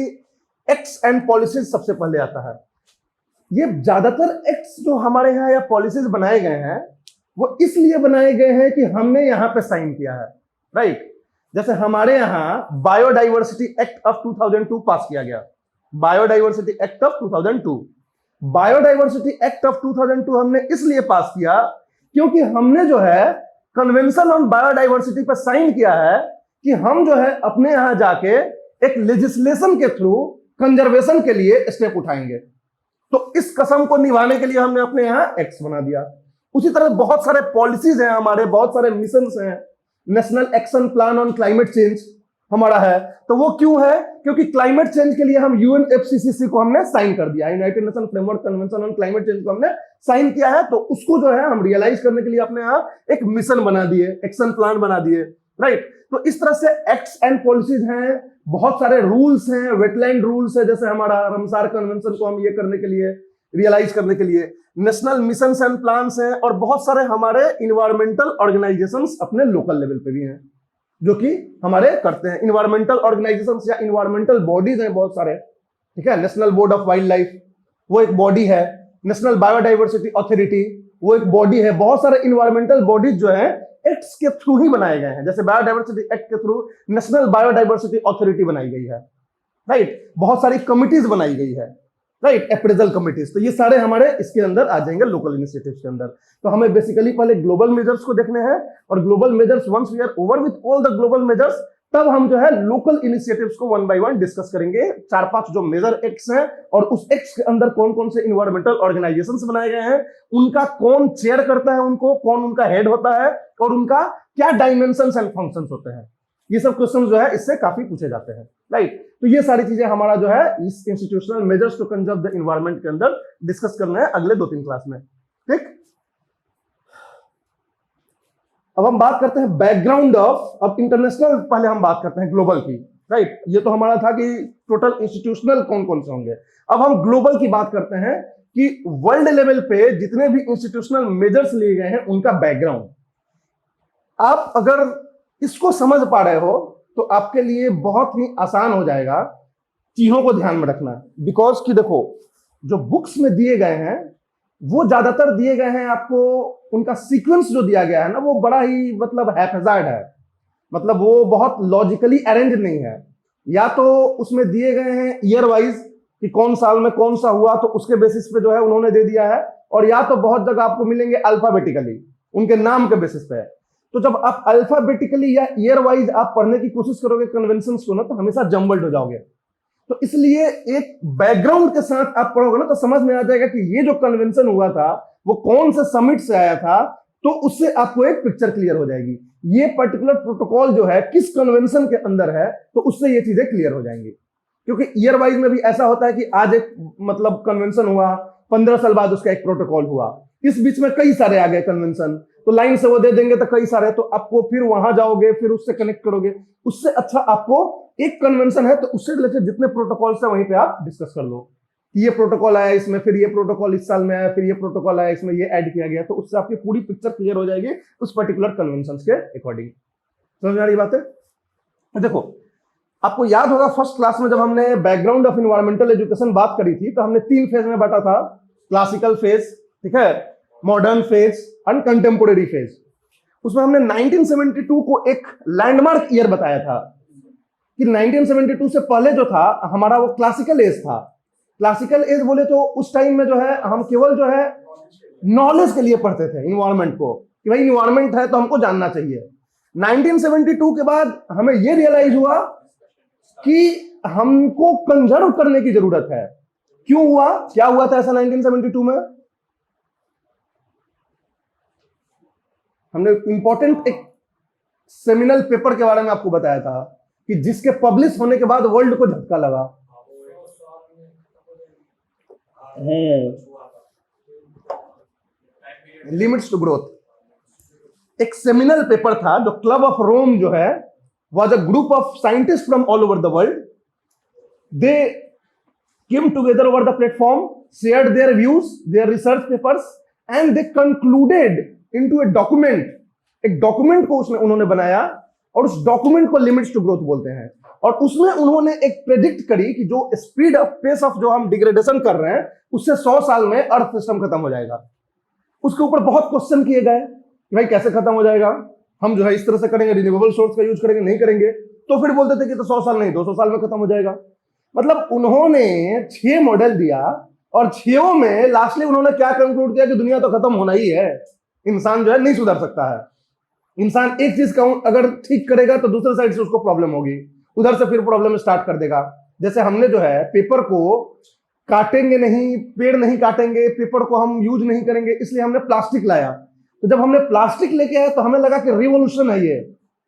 एक्ट्स एंड पॉलिसीज सबसे पहले आता है। ये ज्यादातर एक्ट्स जो हमारे यहाँ या पॉलिसीज बनाए गए हैं वो इसलिए बनाए गए हैं कि हमने यहाँ पे साइन किया है, राइट। जैसे हमारे यहाँ बायोडाइवर्सिटी एक्ट ऑफ 2002 पास किया गया, biodiversity act of 2002। Biodiversity act of 2002 हमने इसलिए पास किया क्योंकि हमने जो है कन्वेंशन ऑन बायोडाइवर्सिटी पर साइन किया है कि हम जो है अपने यहां जाके एक लेजिस्लेशन के थ्रू कंजर्वेशन के लिए स्टेप उठाएंगे। तो इस कसम को निभाने के लिए हमने अपने यहां एक्ट्स बना दिया। उसी तरह बहुत सारे पॉलिसीज हैं हमारे, बहुत सारे मिशंस हैं। National action plan on Climate change हमारा है, तो वो क्यों है, क्योंकि क्लाइमेट चेंज के लिए हम यूएनएफसीसीसी को हमने साइन कर दिया, United Nation Framework Convention on Climate change को हमने साइन किया है। तो उसको जो है हम रियलाइज करने के लिए अपने यहाँ एक मिशन बना दिए, एक्शन प्लान बना दिए, राइट। तो इस तरह से एक्ट्स एंड पॉलिसीज हैं, बहुत सारे रूल्स हैं, वेटलैंड रूल्स है, जैसे हमारा रमसार कन्वेंशन को हम ये करने के लिए, रियलाइज करने के लिए नेशनल मिशंस एंड प्लान्स हैं। और बहुत सारे हमारे इन्वायरमेंटल ऑर्गेनाइजेशंस अपने लोकल लेवल पे भी हैं जो कि हमारे करते हैं। इन्वायरमेंटल ऑर्गेनाइजेशंस या इन्वायरमेंटल बॉडीज हैं बहुत सारे, ठीक है। National board of wild life वो एक बॉडी है, नेशनल बायोडाइवर्सिटी अथॉरिटी वो एक बॉडी है। बहुत सारे इन्वायरमेंटल बॉडीज जो है एक्ट्स के थ्रू ही बनाए गए हैं, जैसे बायोडाइवर्सिटी एक्ट के थ्रू नेशनल बायोडाइवर्सिटी अथॉरिटी बनाई गई है, राइट। बहुत सारी कमिटीज बनाई गई है, राइट, अप्रेजल कमिटीज। तो ये सारे हमारे इसके अंदर आ जाएंगे लोकल इनिशिएटिव्स के अंदर। तो हमें बेसिकली पहले ग्लोबल मेजर्स को देखने हैं, और global measures once we are over with all the global measures, तब हम जो है लोकल इनिशिएटिव्स को वन बाय वन डिस्कस करेंगे। 4-5 जो मेजर एक्ट्स हैं और उस एक्ट्स के अंदर कौन कौन से इन्वायरमेंटल ऑर्गेनाइजेशंस बनाए गए हैं, उनका कौन चेयर करता है, उनको कौन उनका हेड होता है, और उनका क्या डायमेंशंस एंड फंक्शंस होते हैं। ये सब क्वेश्चन जो है इससे काफी पूछे जाते हैं, राइट। तो ये सारी चीजें हमारा जो है इस institutional measures to conserve the environment के अंदर डिस्कस करना है अगले 2-3 क्लास में, ठीक। अब हम बात करते हैं बैकग्राउंड ऑफ, अब इंटरनेशनल पहले हम बात करते हैं ग्लोबल की, राइट। ये तो हमारा था कि टोटल इंस्टीट्यूशनल कौन कौन से होंगे। अब हम ग्लोबल की बात करते हैं कि वर्ल्ड लेवल पे जितने भी इंस्टीट्यूशनल मेजर्स लिए गए हैं उनका बैकग्राउंड। आप अगर इसको समझ पा रहे हो तो आपके लिए बहुत ही आसान हो जाएगा चीजों को ध्यान में रखना। बिकॉज कि देखो, जो बुक्स में दिए गए हैं वो ज्यादातर दिए गए हैं आपको, उनका सीक्वेंस जो दिया गया है ना वो बड़ा ही मतलब हैफेजार्ड है, मतलब वो बहुत लॉजिकली अरेंज नहीं है। या तो उसमें दिए गए हैं ईयर वाइज कि कौन साल में कौन सा हुआ, तो उसके बेसिस पे जो है उन्होंने दे दिया है, और या तो बहुत जगह आपको मिलेंगे अल्फाबेटिकली उनके नाम के बेसिस पे। तो जब आप अल्फाबेटिकली या ईयर वाइज आप पढ़ने की कोशिश करोगे कन्वेंशन को ना, तो हमेशा जम्बल्ड हो जाओगे। तो इसलिए एक बैकग्राउंड के साथ आप पढ़ोगे ना तो समझ में आ जाएगा कि ये जो कन्वेंशन हुआ था वो कौन से समिट से आया था, तो उससे आपको एक पिक्चर क्लियर हो जाएगी। ये पर्टिकुलर प्रोटोकॉल जो है किस कन्वेंशन के अंदर है, तो उससे ये चीजें क्लियर हो जाएंगी। क्योंकि ईयर वाइज में भी ऐसा होता है कि आज एक मतलब कन्वेंशन हुआ, 15 साल बाद उसका एक प्रोटोकॉल हुआ, इस बीच में कई सारे आ गए कन्वेंशन, तो लाइन से वो दे देंगे तो कई सारे, तो आपको फिर वहां जाओगे फिर उससे कनेक्ट करोगे। उससे अच्छा आपको एक कन्वेंशन है तो उससे रिलेटेड जितने प्रोटोकॉल है वहीं पे आप डिस्कस कर लो कि ये प्रोटोकॉल आया इसमें, फिर ये प्रोटोकॉल इस साल में आया, फिर ये प्रोटोकॉल आया इसमें, ये ऐड किया गया, तो उससे आपकी पूरी पिक्चर क्लियर हो जाएगी उस पर्टिकुलर कन्वेंशन के अकॉर्डिंग। समझ आ रही बात है? देखो, आपको याद होगा फर्स्ट क्लास में जब हमने बैकग्राउंड ऑफ इन्वायरमेंटल एजुकेशन बात करी थी तो हमने 3 फेज में बांटा था, क्लासिकल फेज, ठीक है, modern phase and contemporary phase. उसमें हमने 1972 को एक लैंडमार्क ईयर बताया था कि 1972 से पहले जो था हमारा वो क्लासिकल एज था। क्लासिकल एज बोले तो उस टाइम में जो है हम केवल जो है नॉलेज के लिए पढ़ते थे इन्वायरमेंट को, कि भाई इन्वायरमेंट है तो हमको जानना चाहिए। 1972 के बाद हमें यह रियलाइज हुआ कि हमको कंजर्व करने की जरूरत है। क्यों हुआ, क्या हुआ था ऐसा 1972 में? हमने इंपॉर्टेंट एक सेमिनल पेपर के बारे में आपको बताया था कि जिसके पब्लिश होने के बाद वर्ल्ड को झटका लगा। लिमिट्स टू ग्रोथ एक सेमिनल पेपर था जो क्लब ऑफ रोम जो है was a group of scientists from all over the world. They came together over the platform, shared their views, their research papers, and they concluded into a document. एक document को उसमें उन्होंने बनाया और उस document को लिमिट्स टू ग्रोथ बोलते हैं। और उसमें उन्होंने एक प्रेडिक्ट करी कि जो स्पीड ऑफ पेस ऑफ जो हम डिग्रेडेशन कर रहे हैं उससे 100 साल में अर्थ सिस्टम खत्म हो जाएगा। उसके ऊपर बहुत क्वेश्चन किए गए कि भाई कैसे खत्म हो जाएगा, हम जो है इस तरह से करेंगे, रिन्यूएबल सोर्स का यूज करेंगे, नहीं करेंगे, तो फिर बोलते थे कि तो 100 साल नहीं 200 साल में खत्म हो जाएगा। मतलब उन्होंने 6 मॉडल दिया और 6 में लास्टली उन्होंने क्या कंक्लूड किया कि दुनिया तो खत्म होना ही है, इंसान जो है नहीं सुधर सकता है। इंसान एक चीज का अगर ठीक करेगा तो दूसरे साइड से उसको प्रॉब्लम होगी, उधर से फिर प्रॉब्लम स्टार्ट कर देगा। जैसे हमने जो है पेपर को काटेंगे नहीं, पेड़ नहीं काटेंगे, पेपर को हम यूज नहीं करेंगे, इसलिए हमने प्लास्टिक लाया। तो जब हमने प्लास्टिक लेके आए तो हमें लगा कि रिवॉल्यूशन है ये,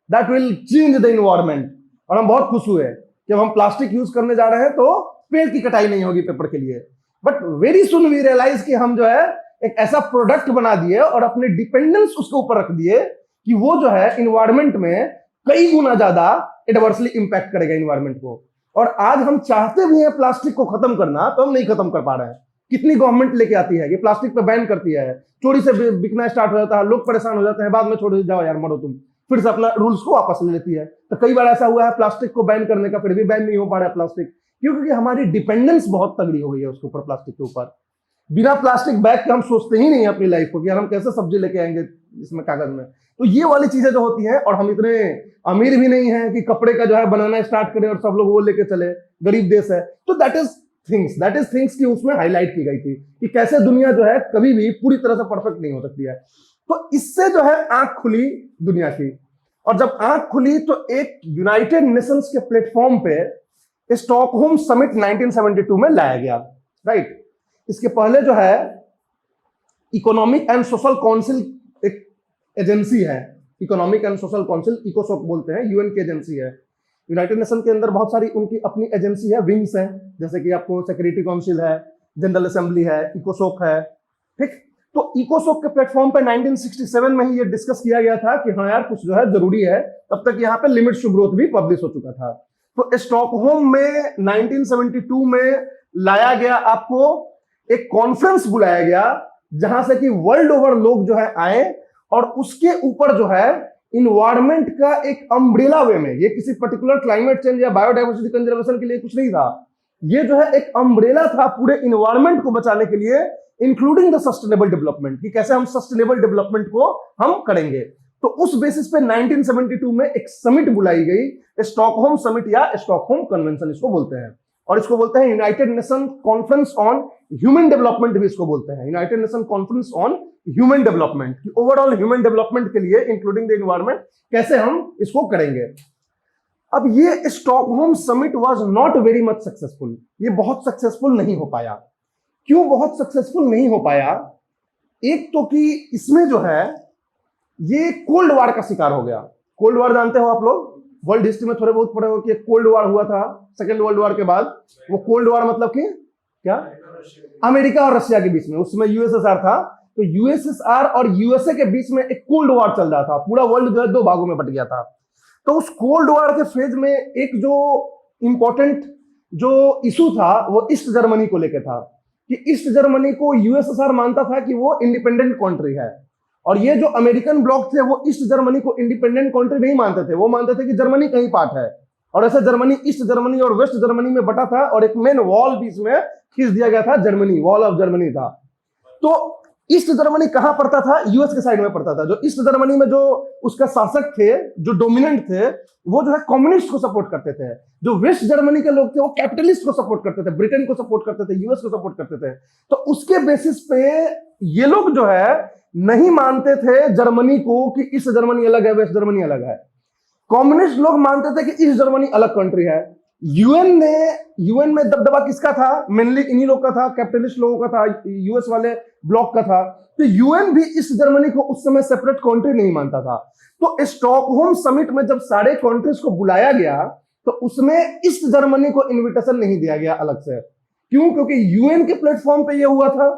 that will change the environment, और हम बहुत खुश हुए जब हम प्लास्टिक यूज करने जा रहे हैं तो पेड़ की कटाई नहीं होगी पेपर के लिए। But very soon we realise कि हम जो है एक ऐसा प्रोडक्ट बना दिए और अपने डिपेंडेंस उसके ऊपर रख दिए कि वो जो है इन्वायरमेंट में कई गुना ज्यादा एडवर्सली इंपैक्ट करेगा इन्वायरमेंट को। और आज हम चाहते भी हैं प्लास्टिक को खत्म करना तो हम नहीं खत्म कर पा रहे हैं। कितनी गवर्नमेंट लेके आती है कि प्लास्टिक पे बैन करती है, चोरी से बिकना स्टार्ट हो जाता है, लोग परेशान हो जाते हैं, बाद में छोड़ जाओ यार मरो तुम, फिर से अपना रूल्स को वापस ले लेती है। तो कई बार ऐसा हुआ है प्लास्टिक को बैन करने का, फिर भी बैन नहीं हो पा रहा है प्लास्टिक, क्योंकि हमारी डिपेंडेंस बहुत तगड़ी हो गई है उसके ऊपर, प्लास्टिक के ऊपर। बिना प्लास्टिक बैग के हम सोचते ही नहीं है अपनी लाइफ को कि यार हम कैसे सब्जी लेके आएंगे इसमें कागज में। तो ये वाली चीजें जो होती हैं, और हम इतने अमीर भी नहीं है कि कपड़े का जो है बनाना स्टार्ट करें और सब लोग वो लेके चले, गरीब देश है। तो दैट इज थिंग्स की उसमें हाईलाइट की गई थी कि कैसे दुनिया जो है कभी भी पूरी तरह से परफेक्ट नहीं हो सकती है। तो इससे जो है आंख खुली दुनिया की, और जब आंख खुली तो एक यूनाइटेड नेशंस के प्लेटफॉर्म पे स्टॉकहोम समिट 1972 में लाया गया, राइट। इसके पहले जो है इकोनॉमिक एंड सोशल काउंसिल एक एजेंसी है, इकोनॉमिक एंड सोशल काउंसिल, इकोसोक बोलते हैं, यूएन की एजेंसी है। यूनाइटेड नेशन के अंदर बहुत सारी उनकी अपनी एजेंसी है, विंग्स है, जैसे कि आपको सिक्योरिटी काउंसिल है, जनरल असेंबली है, इकोसोक है, ठीक। तो इकोसोक के प्लेटफॉर्म पे 1967 में ही ये डिस्कस किया गया था कि हाँ यार कुछ जो है जरूरी है, तब तक यहाँ पे लिमिट्स टू ग्रोथ भी पब्लिश हो चुका था। तो स्टॉकहोम में 1972 में लाया गया, आपको एक कॉन्फ्रेंस बुलाया गया जहां से कि वर्ल्ड ओवर लोग जो है आए, और उसके ऊपर जो है इन्वायरमेंट का एक अम्ब्रेला वे में, ये किसी पर्टिकुलर क्लाइमेट चेंज या बायोडाइवर्सिटी कंजर्वेशन के लिए कुछ नहीं था, ये जो है एक अम्ब्रेला था पूरे इन्वायरमेंट को बचाने के लिए, इंक्लूडिंग द सस्टेनेबल डेवलपमेंट, कि कैसे हम सस्टेनेबल डेवलपमेंट को हम करेंगे। तो उस बेसिस पे 1972 में एक समिट बुलाई गई, स्टॉकहोम समिट या स्टॉकहोम कन्वेंशन इसको बोलते हैं, और इसको बोलते हैं United Nation Conference on human development भी इसको बोलते हैं, United Nation Conference on human development, कि ओवरऑल ह्यूमन डेवलपमेंट के लिए इंक्लूडिंग द एनवायरनमेंट कैसे हम इसको करेंगे। अब ये Stockholm summit was not very much successful, ये बहुत सक्सेसफुल नहीं हो पाया। क्यों बहुत सक्सेसफुल नहीं हो पाया? एक तो कि इसमें जो है ये कोल्ड वॉर का शिकार हो गया। कोल्ड वॉर जानते हो आप लोग, वर्ल्ड हिस्ट्री में थोड़े बहुत पढ़े हो कि कोल्ड वॉर हुआ था सेकेंड वर्ल्ड वॉर के बाद। वो कोल्ड वॉर मतलब कि क्या? अमेरिका और रशिया के बीच में, उसमें यूएसएसआर था, तो यूएसएसआर और यूएसए के बीच में एक कोल्ड वॉर चल रहा था, पूरा वर्ल्ड जो है दो भागों में बट गया था। तो उस कोल्ड वॉर के फेज में एक जो इंपॉर्टेंट जो इशू था वो ईस्ट जर्मनी को लेकर था, कि ईस्ट जर्मनी को यूएसएसआर मानता था कि वो इंडिपेंडेंट कंट्री है, और ये जो अमेरिकन ब्लॉक थे वो ईस्ट जर्मनी को इंडिपेंडेंट कंट्री नहीं मानते थे, वो मानते थे कि जर्मनी कहीं पार्ट है, और ऐसे जर्मनी ईस्ट जर्मनी और वेस्ट जर्मनी में बटा था, और एक मेन वॉल बीच में खींच दिया गया था, जर्मनी, वॉल ऑफ जर्मनी था। तो ईस्ट जर्मनी कहां पड़ता था? यूएस के साइड में पड़ता था। जो ईस्ट जर्मनी में जो उसका शासक थे, जो डोमिनेंट थे, वो जो है कम्युनिस्ट को सपोर्ट करते थे। जो वेस्ट जर्मनी के लोग थे वो कैपिटलिस्ट को सपोर्ट करते थे, ब्रिटेन को सपोर्ट करते थे, यूएस को सपोर्ट करते थे। तो उसके बेसिस पे ये लोग जो है नहीं मानते थे जर्मनी को कि ईस्ट जर्मनी अलग है, वेस्ट जर्मनी अलग है। कम्युनिस्ट लोग मानते थे कि ईस्ट जर्मनी अलग कंट्री है। यूएन में दबदबा किसका था? मेनली इन्हीं लोग का था, कैपिटलिस्ट लोगों का था, यूएस वाले ब्लॉक का था। तो यूएन भी ईस्ट जर्मनी को उस समय सेपरेट कंट्री नहीं मानता था। तो स्टॉकहोम समिट में जब सारे कंट्रीज को बुलाया गया तो उसमें ईस्ट जर्मनी को इनविटेशन नहीं दिया गया अलग से। क्यों? क्योंकि यूएन के प्लेटफॉर्म पे ये हुआ था।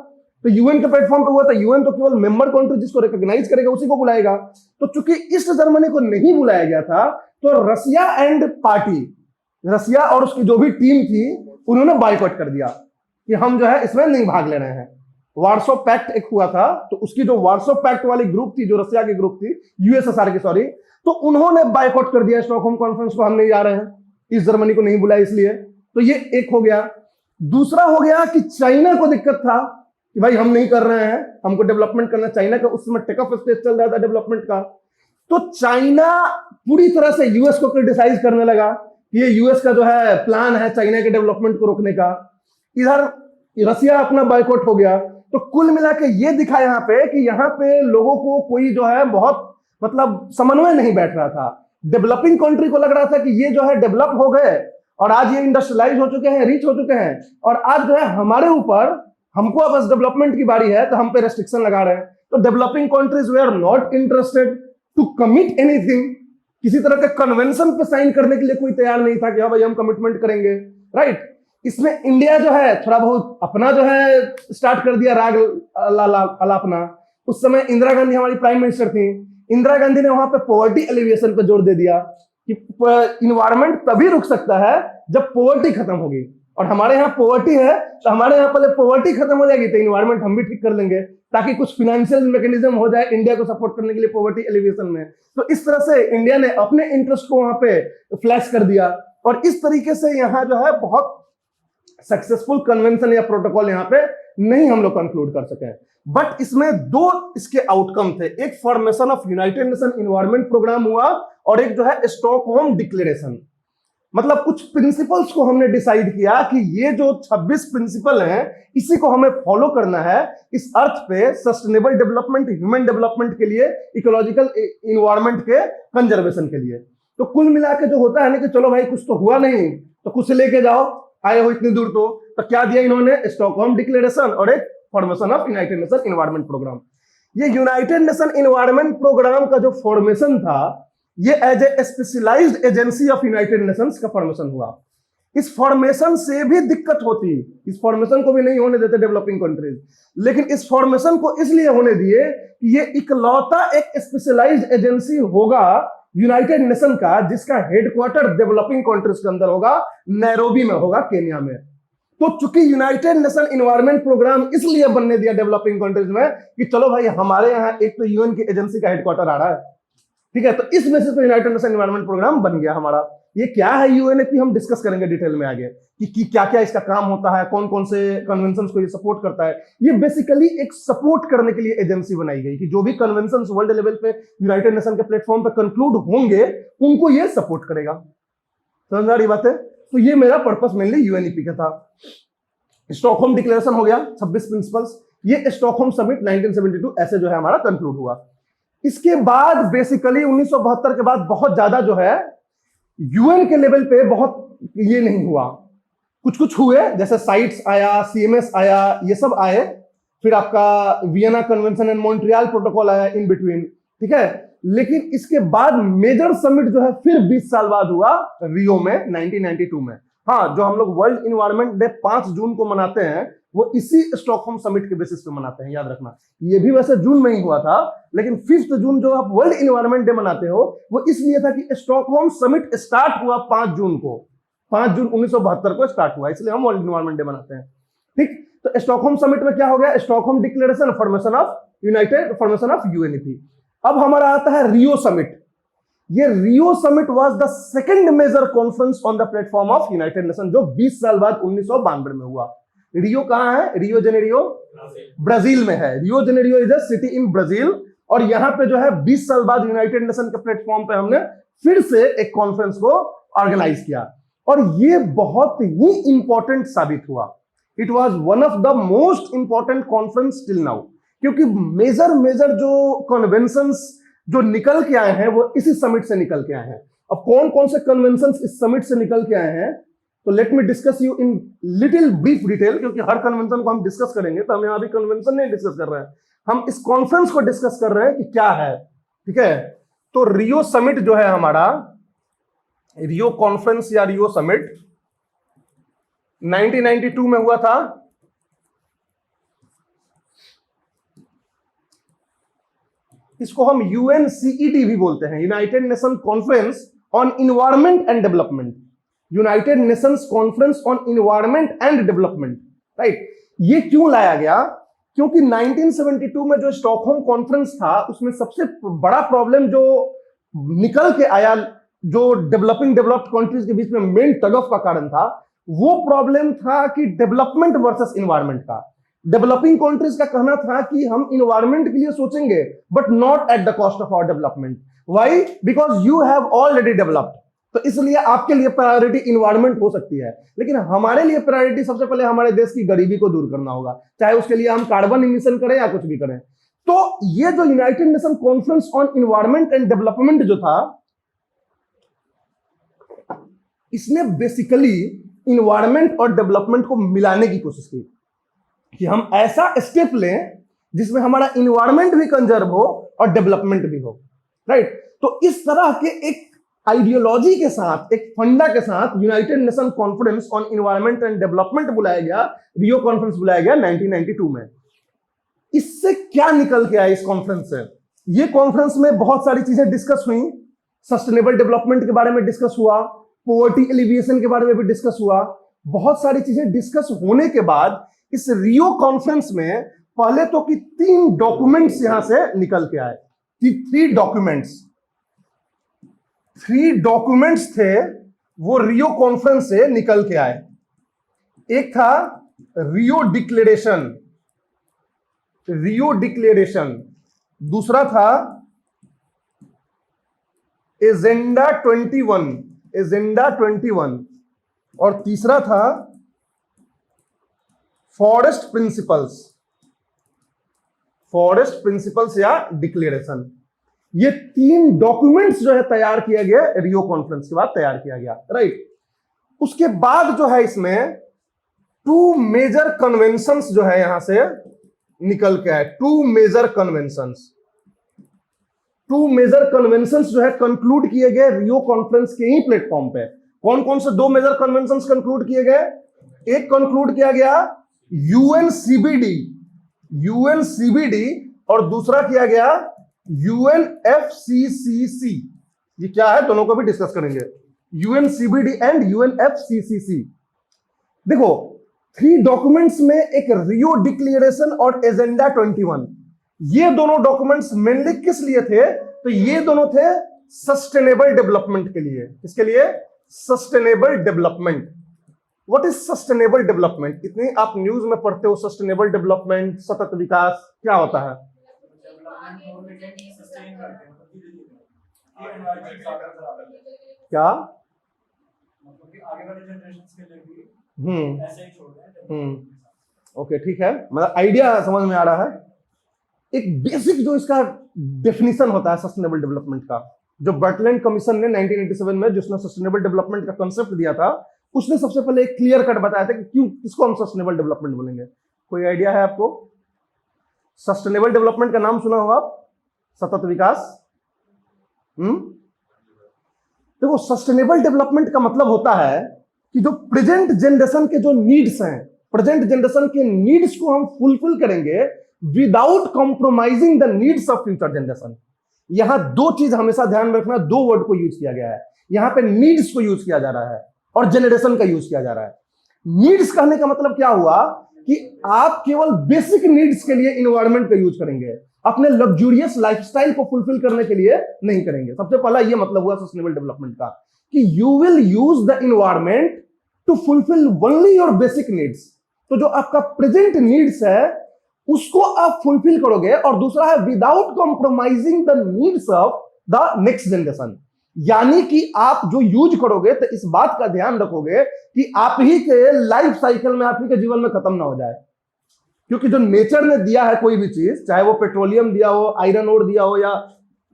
तो यूएन के प्लेटफॉर्म पे हुआ था, यूएन तो केवल मेंबर कंट्री जिसको रिकॉग्नाइज करेगा उसी को बुलाएगा। तो चूंकि ईस्ट जर्मनी को नहीं बुलाया गया था तो रसिया एंड पार्टी, रसिया और उसकी जो भी टीम थी, उन्होंने बाइकआउट कर दिया कि हम जो है इसमें नहीं भाग ले रहे हैं। वार्सो पैक्ट एक हुआ था, तो उसकी जो वार्सो पैक्ट वाली ग्रुप थी, जो रसिया की ग्रुप थी, यूएसएसआर की सॉरी, तो उन्होंने बाइकआउट कर दिया स्टॉकहोम कॉन्फ्रेंस को, हम नहीं जा रहे हैं, इस जर्मनी को नहीं बुलाया इसलिए। तो ये एक हो गया। दूसरा हो गया कि चाइना को दिक्कत था कि भाई हम नहीं कर रहे हैं, हमको डेवलपमेंट करना। चाइना का उस समय टेक ऑफ स्टेज चल रहा था डेवलपमेंट का। तो चाइना पूरी तरह से यूएस को क्रिटिसाइज करने लगा, ये यूएस का जो है प्लान है चाइना के डेवलपमेंट को रोकने का। इधर रसिया अपना बाइकआउट हो गया। तो कुल मिला के ये दिखा यहाँ पे लोगों को कोई जो है बहुत मतलब समन्वय नहीं बैठ रहा था। डेवलपिंग कंट्री को लग रहा था कि ये जो है डेवलप हो गए और आज ये इंडस्ट्रियलाइज हो चुके हैं, रिच हो चुके हैं, और आज जो है हमारे ऊपर, हमको अब बस डेवलपमेंट की बारी है, तो हम पे रेस्ट्रिक्शन लगा रहे हैं। तो developing countries they are not interested to commit anything, किसी तरह के कन्वेंशन पे साइन करने के लिए कोई तैयार नहीं था कि हाँ भाई हम कमिटमेंट करेंगे, राइट। इसमें इंडिया जो है थोड़ा बहुत अपना जो है स्टार्ट कर दिया राग अलापना। उस समय इंदिरा गांधी हमारी प्राइम मिनिस्टर थी। इंदिरा गांधी ने वहां पे पॉवर्टी एलिविएशन पे जोर दे दिया कि इन्वायरमेंट तभी रुक सकता है जब पॉवर्टी खत्म होगी, और हमारे यहाँ पॉवर्टी है, तो हमारे यहाँ पहले पॉवर्टी खत्म हो जाएगी तो इन्वायरमेंट हम भी ठीक कर लेंगे, ताकि कुछ फिनेंशियल मैकेनिज्म हो जाए इंडिया को सपोर्ट करने के लिए पॉवर्टी एलिविएशन में। तो इस तरह से इंडिया ने अपने इंटरेस्ट को वहां पे फ्लैश कर दिया, और इस तरीके से यहाँ जो है बहुत सक्सेसफुल कन्वेंशन या प्रोटोकॉल यहाँ पे नहीं हम लोग कंक्लूड कर सके। बट इसमें दो इसके आउटकम थे, एक formation of United Nation environment programme हुआ, और एक जो है स्टॉकहोम डिक्लेरेशन। मतलब कुछ प्रिंसिपल्स को हमने डिसाइड किया कि ये जो 26 प्रिंसिपल हैं इसी को हमें फॉलो करना है इस अर्थ पे सस्टेनेबल डेवलपमेंट, ह्यूमन डेवलपमेंट के लिए, इकोलॉजिकल इन्वायरमेंट के कंजर्वेशन के लिए। तो कुल मिला के जो होता है ना कि चलो भाई कुछ तो हुआ नहीं तो कुछ लेके जाओ, आए हो इतनी दूर तो क्या दिया इन्होंने? स्टॉकहोम डिक्लेरेशन और एक formation of United Nation environment programme. ये यूनाइटेड नेशन एनवायरनमेंट प्रोग्राम का जो फॉर्मेशन था, ये as a specialised agency of United Nations का फॉर्मेशन हुआ। इस फॉर्मेशन से भी दिक्कत होती, इस फॉर्मेशन को भी नहीं होने देते डेवलपिंग कंट्रीज, लेकिन इस फॉर्मेशन को इसलिए होने दिए कि ये इकलौता एक स्पेशलाइज्ड एजेंसी होगा यूनाइटेड नेशन का, जिसका हेडक्वार्टर डेवलपिंग कंट्रीज के अंदर होगा, नैरोबी में होगा, केन्या में। तो चूंकि यूनाइटेड नेशन इन्वायरमेंट प्रोग्राम इसलिए बनने दिया डेवलपिंग कंट्रीज में कि चलो भाई हमारे यहाँ एक तो यूएन की एजेंसी का हेडक्वार्टर आ रहा है, ठीक है, तो इस बेसिस पे यूनाइटेड नेशन इन्वायरमेंट प्रोग्राम बन गया हमारा। ये क्या है यूएनईपी, हम डिस्कस करेंगे डिटेल में आगे कि क्या क्या इसका काम होता है, कौन कौन से कन्वेंशंस को ये सपोर्ट करता है। ये बेसिकली एक सपोर्ट करने के लिए एजेंसी बनाई गई कि जो भी कन्वेंशंस वर्ल्ड लेवल पे यूनाइटेड नेशन के प्लेटफॉर्म पे कंक्लूड होंगे उनको ये सपोर्ट करेगा। समझ आ रही बात है? तो ये मेरा पर्पस मेनली यूएनईपी का था। स्टॉकहोम डिक्लेरेशन हो गया, 26 प्रिंसिपल्स, ये स्टॉकहोम समिट 1972 ऐसे जो है हमारा कंक्लूड हुआ। इसके बाद बेसिकली 1972 के बाद बहुत ज्यादा जो है यूएन के लेवल पे बहुत ये नहीं हुआ, कुछ कुछ हुए, जैसे साइट्स आया, सीएमएस आया, ये सब आए, फिर आपका Vienna convention and Montreal protocol आया इन बिटवीन, ठीक है। लेकिन इसके बाद मेजर समिट जो है फिर 20 साल बाद हुआ रियो में 1992 में। हाँ, जो हम लोग वर्ल्ड इन्वायरमेंट डे 5 जून को मनाते हैं वो इसी स्टॉकहोम समिट के बेसिस पे मनाते हैं, याद रखना। ये भी वैसे जून में ही हुआ था, लेकिन 5 जून जो आप वर्ल्ड इन्वायरमेंट डे मनाते हो वो इसलिए था कि स्टॉकहोम समिट स्टार्ट हुआ 5 जून को, 5 जून 1972 को स्टार्ट हुआ, इसलिए हम वर्ल्ड इन्वायरमेंट डे मनाते हैं, ठीक। तो स्टॉकहोम समिट में क्या हो गया, Stockholm Declaration, formation of UNEP. अब हमारा आता है रियो समिट। ये Rio Summit was the second major conference on the platform of United Nation, जो 20 साल बाद 1992 में हुआ। रियो कहां है? रियो जेनेरियो ब्राजील में है। Rio Janeiro is a city in Brazil, और यहां पे जो है 20 साल बाद यूनाइटेड नेशन के प्लेटफॉर्म पे हमने फिर से एक कॉन्फ्रेंस को ऑर्गेनाइज किया, और ये बहुत ही इंपॉर्टेंट साबित हुआ। It was one of the most important conference till now, क्योंकि मेजर जो कन्वेंशंस जो निकल के आए हैं वो इसी समिट से निकल के आए हैं। अब कौन कौन से कन्वेंशंस इस समिट से निकल के आए हैं, तो let me discuss you in little brief detail, क्योंकि हर कन्वेंशन को हम डिस्कस करेंगे, तो हम यहाँ भी कन्वेंशन नहीं डिस्कस कर रहे हैं, हम इस कॉन्फ्रेंस को डिस्कस कर रहे हैं कि क्या है, ठीक है। तो रियो समिट जो है हमारा, रियो कॉन्फ्रेंस या रियो समिट 1992 में हुआ था। इसको हम यूएनसीईडी भी बोलते हैं, United Nation Conference on environment and development, United Nations conference on environment and development, right. ये क्यों लाया गया? क्योंकि 1972 में जो स्टॉकहोम कॉन्फ्रेंस था उसमें सबसे बड़ा प्रॉब्लम जो निकल के आया, जो डेवलप्ड कंट्रीज के बीच में मेन टग ऑफ का कारण था, वो प्रॉब्लम था कि डेवलपमेंट वर्सेस इन्वायरमेंट का। डेवलपिंग कंट्रीज का कहना था कि हम इन्वायरमेंट के लिए सोचेंगे but not at the cost of our development. Why? Because you have already developed, तो इसलिए आपके लिए प्रायोरिटी इन्वायरमेंट हो सकती है, लेकिन हमारे लिए प्रायोरिटी सबसे पहले हमारे देश की गरीबी को दूर करना होगा, चाहे उसके लिए हम कार्बन इमिशन करें या कुछ भी करें। तो ये जो United Nation Conference on environment and development जो था, इसने बेसिकली इन्वायरमेंट और डेवलपमेंट को मिलाने की कोशिश की कि हम ऐसा स्टेप लें जिसमें हमारा इन्वायरमेंट भी कंजर्व हो और डेवलपमेंट भी हो, राइट। तो इस तरह के एक आइडियोलॉजी के साथ, एक फंडा के साथ United Nation Conference on environment and development बुलाया गया, रियो कॉन्फ्रेंस बुलाया गया 1992 में। इससे क्या निकल के आया इस कॉन्फ्रेंस से? ये कॉन्फ्रेंस में बहुत सारी चीजें डिस्कस हुई, सस्टेनेबल डेवलपमेंट के बारे में डिस्कस हुआ, पॉवर्टी एलिविएशन के बारे में भी डिस्कस हुआ। बहुत सारी चीजें डिस्कस होने के बाद इस रियो कॉन्फ्रेंस में पहले तो कि 3 डॉक्यूमेंट्स यहां से निकल के आए, कि 3 डॉक्यूमेंट्स थे वो रियो कॉन्फ्रेंस से निकल के आए। एक था रियो डिक्लेरेशन, दूसरा था एजेंडा 21, और तीसरा था फॉरेस्ट प्रिंसिपल्स या डिक्लेरेशन। ये 3 डॉक्यूमेंट्स जो है तैयार किया गया रियो कॉन्फ्रेंस के बाद तैयार किया गया, राइट। उसके बाद जो है इसमें 2 मेजर कन्वेंशंस जो है यहां से निकल के आए। 2 मेजर कन्वेंशंस जो है कंक्लूड किए गए रियो कॉन्फ्रेंस के ही प्लेटफॉर्म पे। कौन कौन से 2 मेजर कन्वेंशंस कंक्लूड किए गए? एक कंक्लूड किया गया यूएनसीबीडी और दूसरा किया गया यूएनएफसीसीसी। ये क्या है, दोनों को भी डिस्कस करेंगे। यूएनसीबीडी एंड यूएनएफसीसीसी। देखो 3 डॉक्यूमेंट्स में एक रियो डिक्लेरेशन और एजेंडा 21, ये दोनों डॉक्यूमेंट्स मेनली किस लिए थे? तो ये दोनों थे सस्टेनेबल डेवलपमेंट के लिए। किसके लिए? Sustainable development. What is sustainable development? इतनी आप न्यूज में पढ़ते हो सस्टेनेबल डेवलपमेंट, सतत विकास, क्या होता है? क्या? ओके, ठीक है, मतलब आइडिया समझ में आ रहा है। एक बेसिक जो इसका डेफिनेशन होता है सस्टेनेबल डेवलपमेंट का, जो बर्टलैंड कमीशन ने 1987 में जिसने सस्टेनेबल डेवलपमेंट का कांसेप्ट दिया था, उसने सबसे पहले एक क्लियर कट बताया था कि क्यों इसको हम सस्टेनेबल डेवलपमेंट बोलेंगे। कोई आइडिया है आपको? सस्टेनेबल डेवलपमेंट का नाम सुना होगा आप? सतत विकास। देखो सस्टेनेबल डेवलपमेंट का मतलब होता है कि जो प्रेजेंट जनरेशन के जो नीड्स हैं, प्रेजेंट जनरेशन के नीड्स को हम फुलफिल करेंगे without compromising the needs of future generation. यहां 2 चीज हमेशा ध्यान में रखना, 2 वर्ड को यूज किया गया है यहां पे, नीड्स को यूज किया जा रहा है और जनरेशन का यूज किया जा रहा है। नीड्स कहने का मतलब क्या हुआ कि आप केवल बेसिक नीड्स के लिए इन्वायरमेंट का यूज करेंगे, अपने लग्जूरियस लाइफस्टाइल को फुलफिल करने के लिए नहीं करेंगे। सबसे पहला यह मतलब हुआ सस्टेनेबल डेवलपमेंट का कि you will use the environment to fulfil only your basic needs. तो जो आपका प्रेजेंट नीड्स है उसको आप फुलफिल करोगे, और दूसरा है without compromising the needs of the next generation. यानी कि आप जो यूज करोगे तो इस बात का ध्यान रखोगे कि आप ही के लाइफ साइकिल में, आप ही के जीवन में खत्म ना हो जाए। क्योंकि जो नेचर ने दिया है कोई भी चीज, चाहे वो पेट्रोलियम दिया हो, आयरन ओर दिया हो, या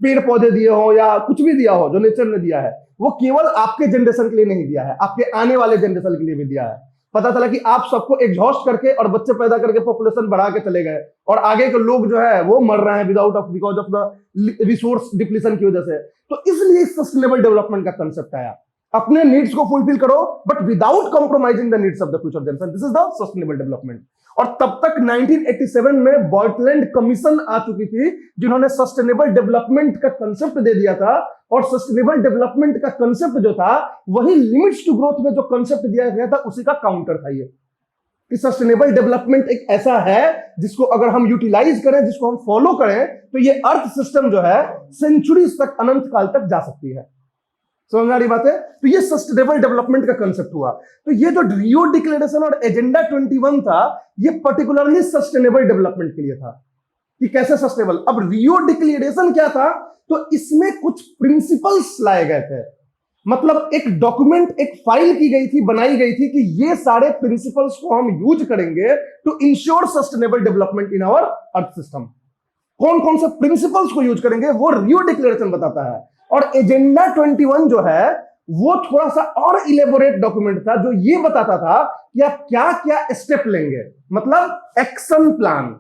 पेड़ पौधे दिए हो, या कुछ भी दिया हो, जो नेचर ने दिया है वो केवल आपके जनरेशन के लिए नहीं दिया है, आपके आने वाले जनरेशन के लिए भी दिया है। पता चला कि आप सबको एग्जॉस्ट करके और बच्चे पैदा करके पॉपुलेशन बढ़ा के चले गए, और आगे के लोग जो है वो मर रहे हैं because of the resource depletion की वजह से। तो इसलिए सस्टेनेबल डेवलपमेंट का कंसेप्ट आया, अपने नीड्स को फुलफिल करो but without compromising the needs of the future generation. This is the sustainable development. और तब तक 1987 में बर्टलैंड कमीशन आ चुकी थी, जिन्होंने सस्टेनेबल डेवलपमेंट का कंसेप्ट दे दिया था। और सस्टेनेबल डेवलपमेंट का कंसेप्ट जो था वही लिमिट्स टू ग्रोथ में जो कंसेप्ट दिया गया था उसी का काउंटर था ये, कि सस्टेनेबल डेवलपमेंट एक ऐसा है जिसको अगर हम यूटिलाइज करें, जिसको हम फॉलो करें, तो ये अर्थ सिस्टम जो है सेंचुरीज तक, अनंत काल तक जा सकती है। समझ में आ रही बात है? तो ये सस्टेनेबल डेवलपमेंट का कंसेप्ट हुआ। तो ये जो रियो डिक्लेरेशन और एजेंडा 21 था, ये पर्टिकुलरली सस्टेनेबल डेवलपमेंट के लिए था कि कैसे सस्टेनेबल। अब रियो डिक्लेरेशन क्या था? तो इसमें कुछ प्रिंसिपल्स लाए गए थे, मतलब एक डॉक्यूमेंट, एक फाइल की गई थी, बनाई गई थी कि ये सारे प्रिंसिपल्स को हम यूज करेंगे to ensure sustainable development in our earth system. कौन कौन से प्रिंसिपल्स को यूज करेंगे वो रियो डिक्लेरेशन बताता है। और एजेंडा 21 जो है वो थोड़ा सा और इलेबोरेट डॉक्यूमेंट था, जो ये बताता था कि आप क्या क्या स्टेप लेंगे, मतलब action plan.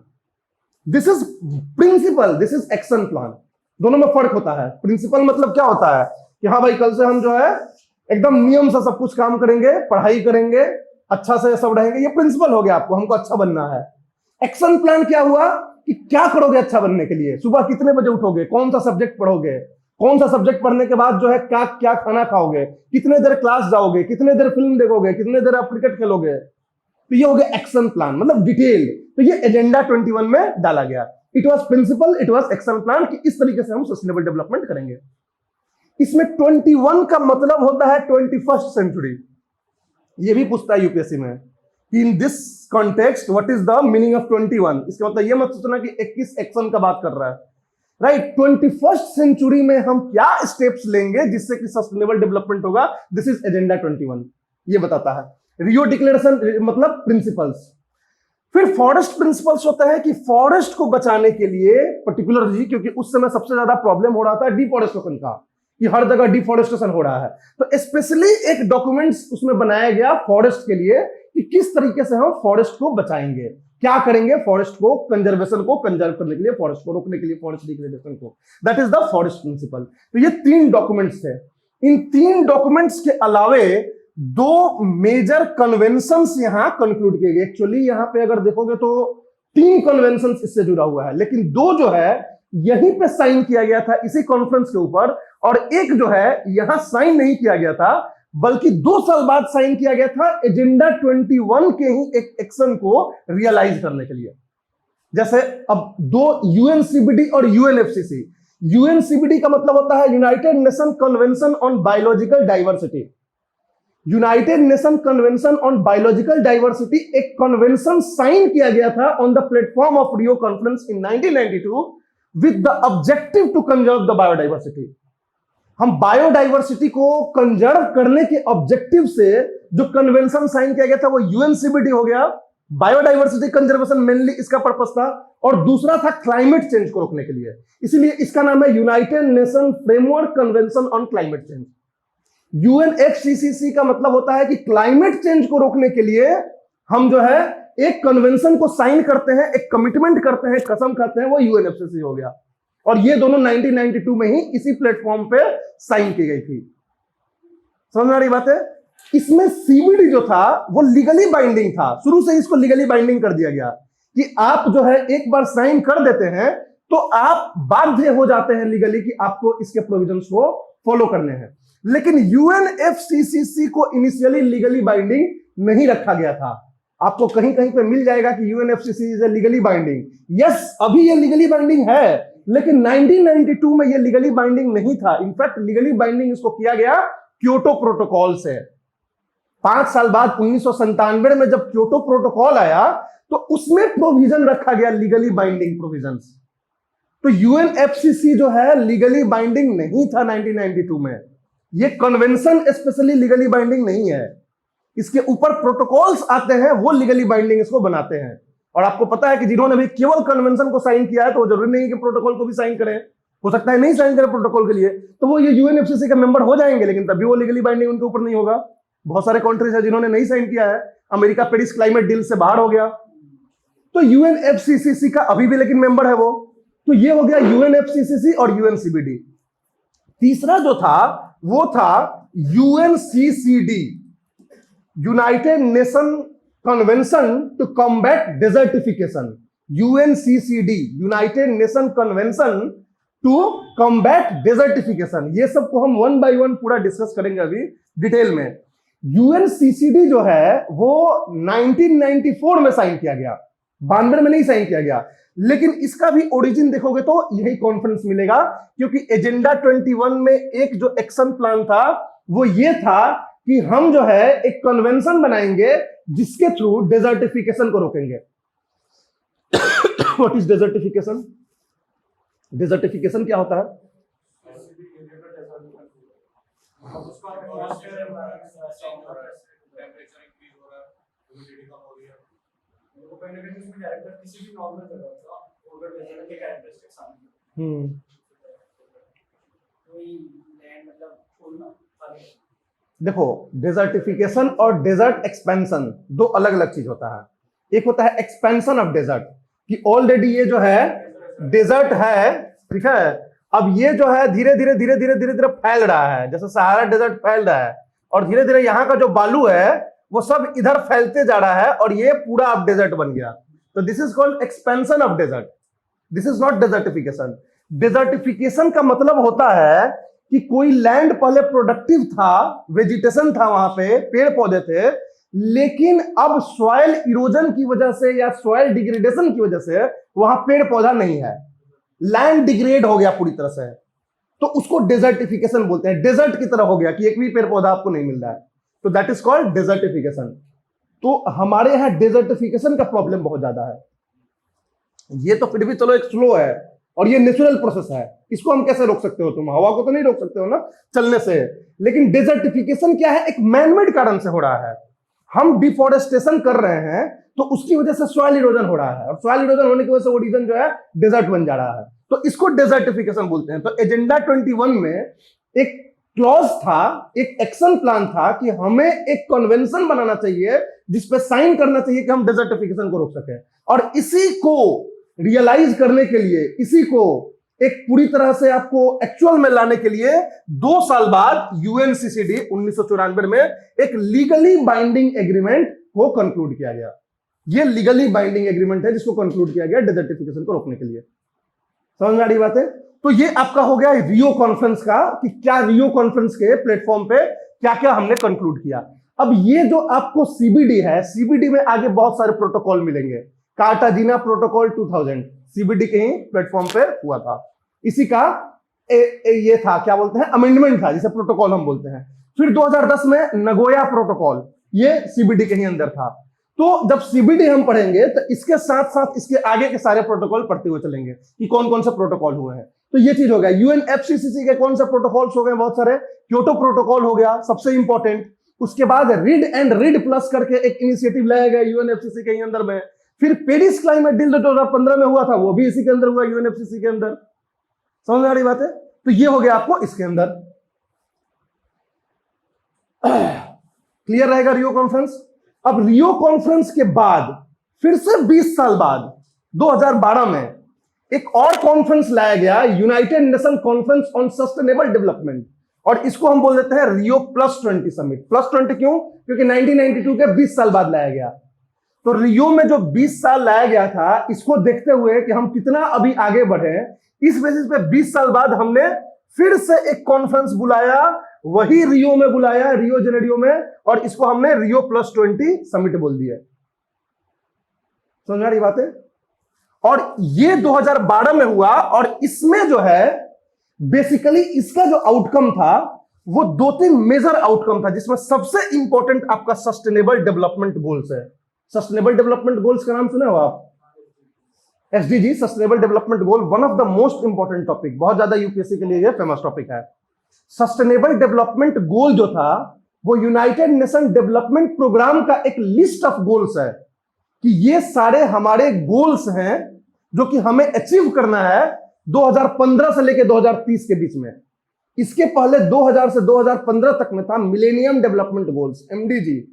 This is principle, this is action plan, दोनों में फर्क होता है। प्रिंसिपल मतलब क्या होता है कि हाँ भाई कल से हम जो है एकदम नियम से सब कुछ काम करेंगे, पढ़ाई करेंगे, अच्छा से सब रहेंगे, ये प्रिंसिपल हो गया, आपको हमको अच्छा बनना है। एक्शन प्लान क्या हुआ कि क्या करोगे अच्छा बनने के लिए, सुबह कितने बजे उठोगे, कौन सा सब्जेक्ट पढ़ोगे, कौन सा सब्जेक्ट पढ़ने के बाद जो है क्या क्या खाना खाओगे, कितने देर क्लास जाओगे, कितने देर फिल्म देखोगे, कितने देर आप क्रिकेट खेलोगे। तो ये हो गया एक्शन प्लान, मतलब डिटेल। तो ये एजेंडा 21 में डाला गया। It was principle, it was action plan, कि इस तरीके से हम सस्टेनेबल डेवलपमेंट करेंगे। इसमें 21 का मतलब होता है 21st सेंचुरी। ये भी पूछता है यूपीएससी में कि in this context what is the meaning of 21। इसका मतलब ये मत सोचना कि 21 एक्शन का बात कर रहा है, राइट। 21st सेंचुरी में हम क्या स्टेप्स लेंगे जिससे कि सस्टेनेबल डेवलपमेंट होगा, दिस इज एजेंडा 21, ये बताता है। रियो डिक्लेरेशन मतलब प्रिंसिपल्स। फिर फॉरेस्ट प्रिंसिपल्स होता है कि फॉरेस्ट को बचाने के लिए पर्टिकुलरली, क्योंकि उस समय सबसे ज्यादा प्रॉब्लम हो रहा था डिफॉरेस्टेशन का, कि हर जगह डिफॉरेस्टेशन हो रहा है, तो स्पेशली एक डॉक्यूमेंट्स उसमें बनाया गया फॉरेस्ट के लिए कि किस तरीके से हम फॉरेस्ट को बचाएंगे, क्या करेंगे फॉरेस्ट को, कंजर्वेशन को कंजर्व करने के लिए, फॉरेस्ट को रोकने के लिए, फॉरेस्ट डिग्रेडेशन को। That is the forest principle. तो ये 3 डॉक्यूमेंट्स थे। इन 3 डॉक्यूमेंट्स के अलावे 2 मेजर कन्वेंशंस यहां कंक्लूड किए गए। एक्चुअली यहां पे अगर देखोगे तो 3 कन्वेंशंस इससे जुड़ा हुआ है, लेकिन 2 जो है यहीं पे साइन किया गया था इसी कॉन्फ्रेंस के ऊपर, और एक जो है यहां साइन नहीं किया गया था, बल्कि 2 साल बाद साइन किया गया था एजेंडा 21 के ही एक एक्शन को रियलाइज करने के लिए। जैसे अब दो, यूएनसीबीडी और यूएनएफसीसी। यूएनसीबीडी का मतलब होता है United Nation convention on biological diversity. United Nation convention on biological diversity एक कन्वेंशन साइन किया गया था on the platform of Rio conference in 1992 with the objective to conserve the biodiversity. हम बायोडाइवर्सिटी को कंजर्व करने के ऑब्जेक्टिव से जो कन्वेंशन साइन किया गया था वो यूएनसीबीडी हो गया। बायोडाइवर्सिटी कंजर्वेशन मेनली इसका पर्पस था, और दूसरा था क्लाइमेट चेंज को रोकने के लिए, इसीलिए इसका नाम है United Nation Framework Convention on Climate change. UNFCCC का मतलब होता है कि क्लाइमेट चेंज को रोकने के लिए हम जो है एक कन्वेंशन को साइन करते हैं, एक कमिटमेंट करते हैं, कसम खाते हैं, वो यूएनएफसीसी हो गया। और ये दोनों 1992 में ही इसी प्लेटफॉर्म पे साइन की गई थी। समझ में आ रही बात है? इसमें सीबीडी जो था वो लीगली बाइंडिंग था, शुरू से इसको लीगली बाइंडिंग कर दिया गया कि आप जो है एक बार साइन कर देते हैं तो आप बाध्य हो जाते हैं लीगली कि आपको इसके प्रोविजंस को फॉलो करने हैं। लेकिन यूएनएफसीसीसी को इनिशियली लीगली बाइंडिंग नहीं रखा गया था। आपको कहीं कहीं पे मिल जाएगा कि UNFCCC is legally binding. Yes, अभी ये लीगली बाइंडिंग है, लेकिन 1992 में ये लीगली बाइंडिंग नहीं था। इनफैक्ट लीगली बाइंडिंग इसको किया गया क्योटो प्रोटोकॉल से। 5 साल बाद 1997 में जब क्योटो प्रोटोकॉल आया तो उसमें प्रोविजन रखा गया लीगली बाइंडिंग प्रोविजंस। तो यूएनएफसीसी जो है लीगली बाइंडिंग नहीं था 1992 में। ये कन्वेंशन स्पेशली लीगली बाइंडिंग नहीं है, इसके ऊपर प्रोटोकॉल्स आते हैं, वो लीगली बाइंडिंग इसको बनाते हैं। और आपको पता है कि जिन्होंने भी केवल कन्वेंशन को साइन किया है तो वो जरूरी नहीं कि प्रोटोकॉल को भी साइन करें, हो सकता है नहीं साइन करें प्रोटोकॉल के लिए, तो वो ये यूएनएफसीसी का मेंबर हो जाएंगे, लेकिन तभी वो लीगली बाइंडिंग उनके ऊपर नहीं होगा। बहुत सारे कंट्रीज है जिन्होंने नहीं साइन किया है। अमेरिका पेरिस क्लाइमेट डील से बाहर हो गया, तो यूएनएफसीसी का अभी भी लेकिन मेंबर है वो। तो ये हो गया यूएनएफसीसी और यूएनसीबीडी। तीसरा जो था वो था UNCCD, United Nation convention to combat desertification. UNCCD, United Nation convention to combat desertification. ये सबको हम 1 बाय 1 पूरा डिस्कस करेंगे अभी डिटेल में। यूएनसीसीडी जो है वो 1994 में साइन किया गया, 92 में नहीं साइन किया गया। लेकिन इसका भी ओरिजिन देखोगे तो यही कॉन्फ्रेंस मिलेगा, क्योंकि एजेंडा 21 में एक जो एक्शन प्लान था वो ये था कि हम जो है एक कन्वेंशन बनाएंगे जिसके थ्रू डेजर्टिफिकेशन को रोकेंगे। What is desertification? डेजर्टिफिकेशन क्या होता है? देखो, डेजर्टिफिकेशन और डेजर्ट एक्सपेंशन दो अलग अलग चीज होता है। एक होता है एक्सपेंशन ऑफ डेजर्ट, कि ऑलरेडी ये जो है डेजर्ट है, ठीक है, अब ये जो है धीरे धीरे धीरे धीरे धीरे धीरे फैल रहा है, जैसे सहारा डेजर्ट फैल रहा है, और धीरे धीरे यहाँ का जो बालू है वो सब इधर फैलते जा रहा है और ये पूरा अब डेजर्ट बन गया। तो this is called expansion of desert, this is not desertification. Desertification का मतलब होता है कि कोई लैंड पहले प्रोडक्टिव था, वेजिटेशन था, वहां पे पेड़ पौधे थे, लेकिन अब सॉइल इरोजन की वजह से या सॉइल डिग्रेडेशन की वजह से वहां पेड़ पौधा नहीं है, लैंड डिग्रेड हो गया पूरी तरह से, तो उसको डेजर्टिफिकेशन बोलते हैं। डेजर्ट की तरह हो गया कि एक भी पेड़ पौधा आपको नहीं मिल रहा है, तो दैट इज कॉल्ड डेजर्टिफिकेशन। तो हमारे यहां डेजर्टिफिकेशन का प्रॉब्लम बहुत ज्यादा है। ये तो फिर भी चलो एक स्लो है और ये नेचुरल प्रोसेस है, इसको हम कैसे रोक सकते हो? तुम हवा को तो नहीं रोक सकते हो ना चलने से, लेकिन डेजर्टिफिकेशन क्या है? एक मैनमेड कारण से हो रहा है। हम डिफोरेस्टेशन कर रहे हैं तो उसकी वजह से सॉइल इरोजन हो रहा है, और सॉइल इरोजन होने की वजह से वो रीजन जो है डेजर्ट बन जा रहा है, तो इसको डेजर्टिफिकेशन बोलते हैं। तो एजेंडा 21 में एक क्लॉज था, एक एक्शन प्लान था कि हमें एक कन्वेंशन बनाना चाहिए जिसपे साइन करना चाहिए कि हम डेजर्टिफिकेशन को रोक सके। और इसी को रियलाइज करने के लिए, इसी को एक पूरी तरह से आपको एक्चुअल में लाने के लिए 2 साल बाद यूएनसीसीडी 1994 में एक लीगली बाइंडिंग एग्रीमेंट को कंक्लूड किया गया। ये लीगली बाइंडिंग एग्रीमेंट है जिसको कंक्लूड किया गया डेजर्टिफिकेशन को रोकने के लिए। समझ में आ रही बात है? तो ये आपका हो गया रियो कॉन्फ्रेंस का कि क्या रियो कॉन्फ्रेंस के प्लेटफॉर्म पे क्या क्या हमने कंक्लूड किया। अब ये जो आपको सीबीडी है, सीबीडी में आगे बहुत सारे प्रोटोकॉल मिलेंगे। कार्टाजीना प्रोटोकॉल 2000 सीबीडी के ही प्लेटफॉर्म पे हुआ था। इसी का ये था, क्या बोलते हैं, अमेंडमेंट था, जिसे प्रोटोकॉल हम बोलते हैं। फिर 2010 में नगोया प्रोटोकॉल, ये सीबीडी के ही अंदर था। तो जब सीबीडी हम पढ़ेंगे तो इसके साथ साथ इसके आगे के सारे प्रोटोकॉल पढ़ते हुए चलेंगे कि कौन कौन से प्रोटोकॉल हुए हैं। तो ये चीज हो गया। यूएनएफसीसीसी के कौन से प्रोटोकॉल्स हो गए, बहुत सारे। क्योटो प्रोटोकॉल हो गया सबसे इंपॉर्टेंट। उसके बाद रीड एंड रीड प्लस करके एक इनिशिएटिव लाया गया यूएनएफसीसी के अंदर में। फिर पेरिस क्लाइमेट डील जो 2015 में हुआ था, वो भी इसी के अंदर हुआ, यूएनएफसीसी के अंदर। समझ में आ रही बात है? तो ये हो गया आपको इसके अंदर। क्लियर रहेगा रियो कॉन्फ्रेंस। अब रियो कॉन्फ्रेंस के बाद फिर से 20 साल बाद 2012 में एक और कॉन्फ्रेंस लाया गया, United Nation Conference on Sustainable development, और इसको हम बोल देते हैं रियो +20 समिट। +20 क्यों? क्योंकि 1992 के 20 साल बाद लाया गया। तो रियो में जो 20 साल लाया गया था, इसको देखते हुए कि हम कितना अभी आगे बढ़े, इस बेसिस पे 20 साल बाद हमने फिर से एक कॉन्फ्रेंस बुलाया, वही रियो में बुलाया, रियो जेनेरियो में, और इसको हमने रियो +20 समिट बोल दिया। समझ आ रही बात है? और ये 2012 में हुआ, और इसमें जो है बेसिकली इसका जो आउटकम था वो 2-3 मेजर आउटकम था, जिसमें सबसे इंपॉर्टेंट आपका सस्टेनेबल डेवलपमेंट गोल्स है। सस्टेनेबल डेवलपमेंट गोल्स का नाम सुने हो आप? SDG, sustainable development goal, one of the most important topic, बहुत ज्यादा यूपीएससी के लिए ये फेमस टॉपिक है। सस्टेनेबल डेवलपमेंट गोल जो था वो यूनाइटेड नेशन डेवलपमेंट प्रोग्राम का एक लिस्ट ऑफ गोल्स है कि ये सारे हमारे गोल्स हैं जो कि हमें अचीव करना है 2015 से लेकर 2030 के बीच में। इसके पहले 2000 से 2015 तक में था millennium development goals, MDG.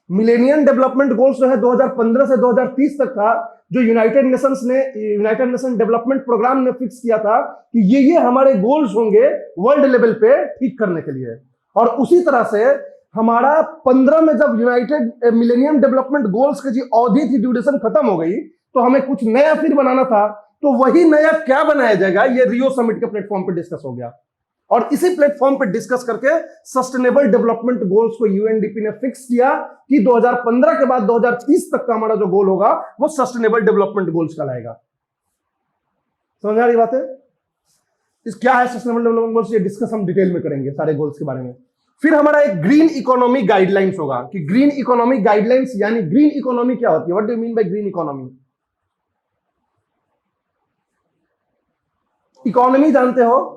Millennium development goals जो है 2015 से 2030 तक था, जो यूनाइटेड नेशन डेवलपमेंट प्रोग्राम ने फिक्स किया था कि ये हमारे गोल्स होंगे वर्ल्ड लेवल पे ठीक करने के लिए। और उसी तरह से हमारा 15 में जब यूनाइटेड मिलेनियम डेवलपमेंट गोल्स की जो अवधि थी, ड्यूरेशन खत्म हो गई, तो हमें कुछ नया फिर बनाना था। तो वही नया क्या बनाया जाएगा, ये रियो समिट के प्लेटफॉर्म पे डिस्कस हो गया। और इसी प्लेटफॉर्म पे डिस्कस करके सस्टेनेबल डेवलपमेंट गोल्स को यूएनडीपी ने फिक्स किया कि 2015 के बाद 2030 तक का हमारा जो गोल होगा वो सस्टेनेबल डेवलपमेंट गोल्स कहलाएगा। समझ आ रही बात है? इस क्या है सस्टेनेबल डेवलपमेंट गोल्स, ये डिस्कस हम डिटेल में करेंगे सारे गोल्स के बारे में। फिर हमारा एक ग्रीन इकोनॉमी गाइडलाइंस होगा कि ग्रीन इकोनॉमी गाइडलाइंस, यानी ग्रीन इकोनॉमी क्या होती है, what do you mean by green economy? Economy जानते हो?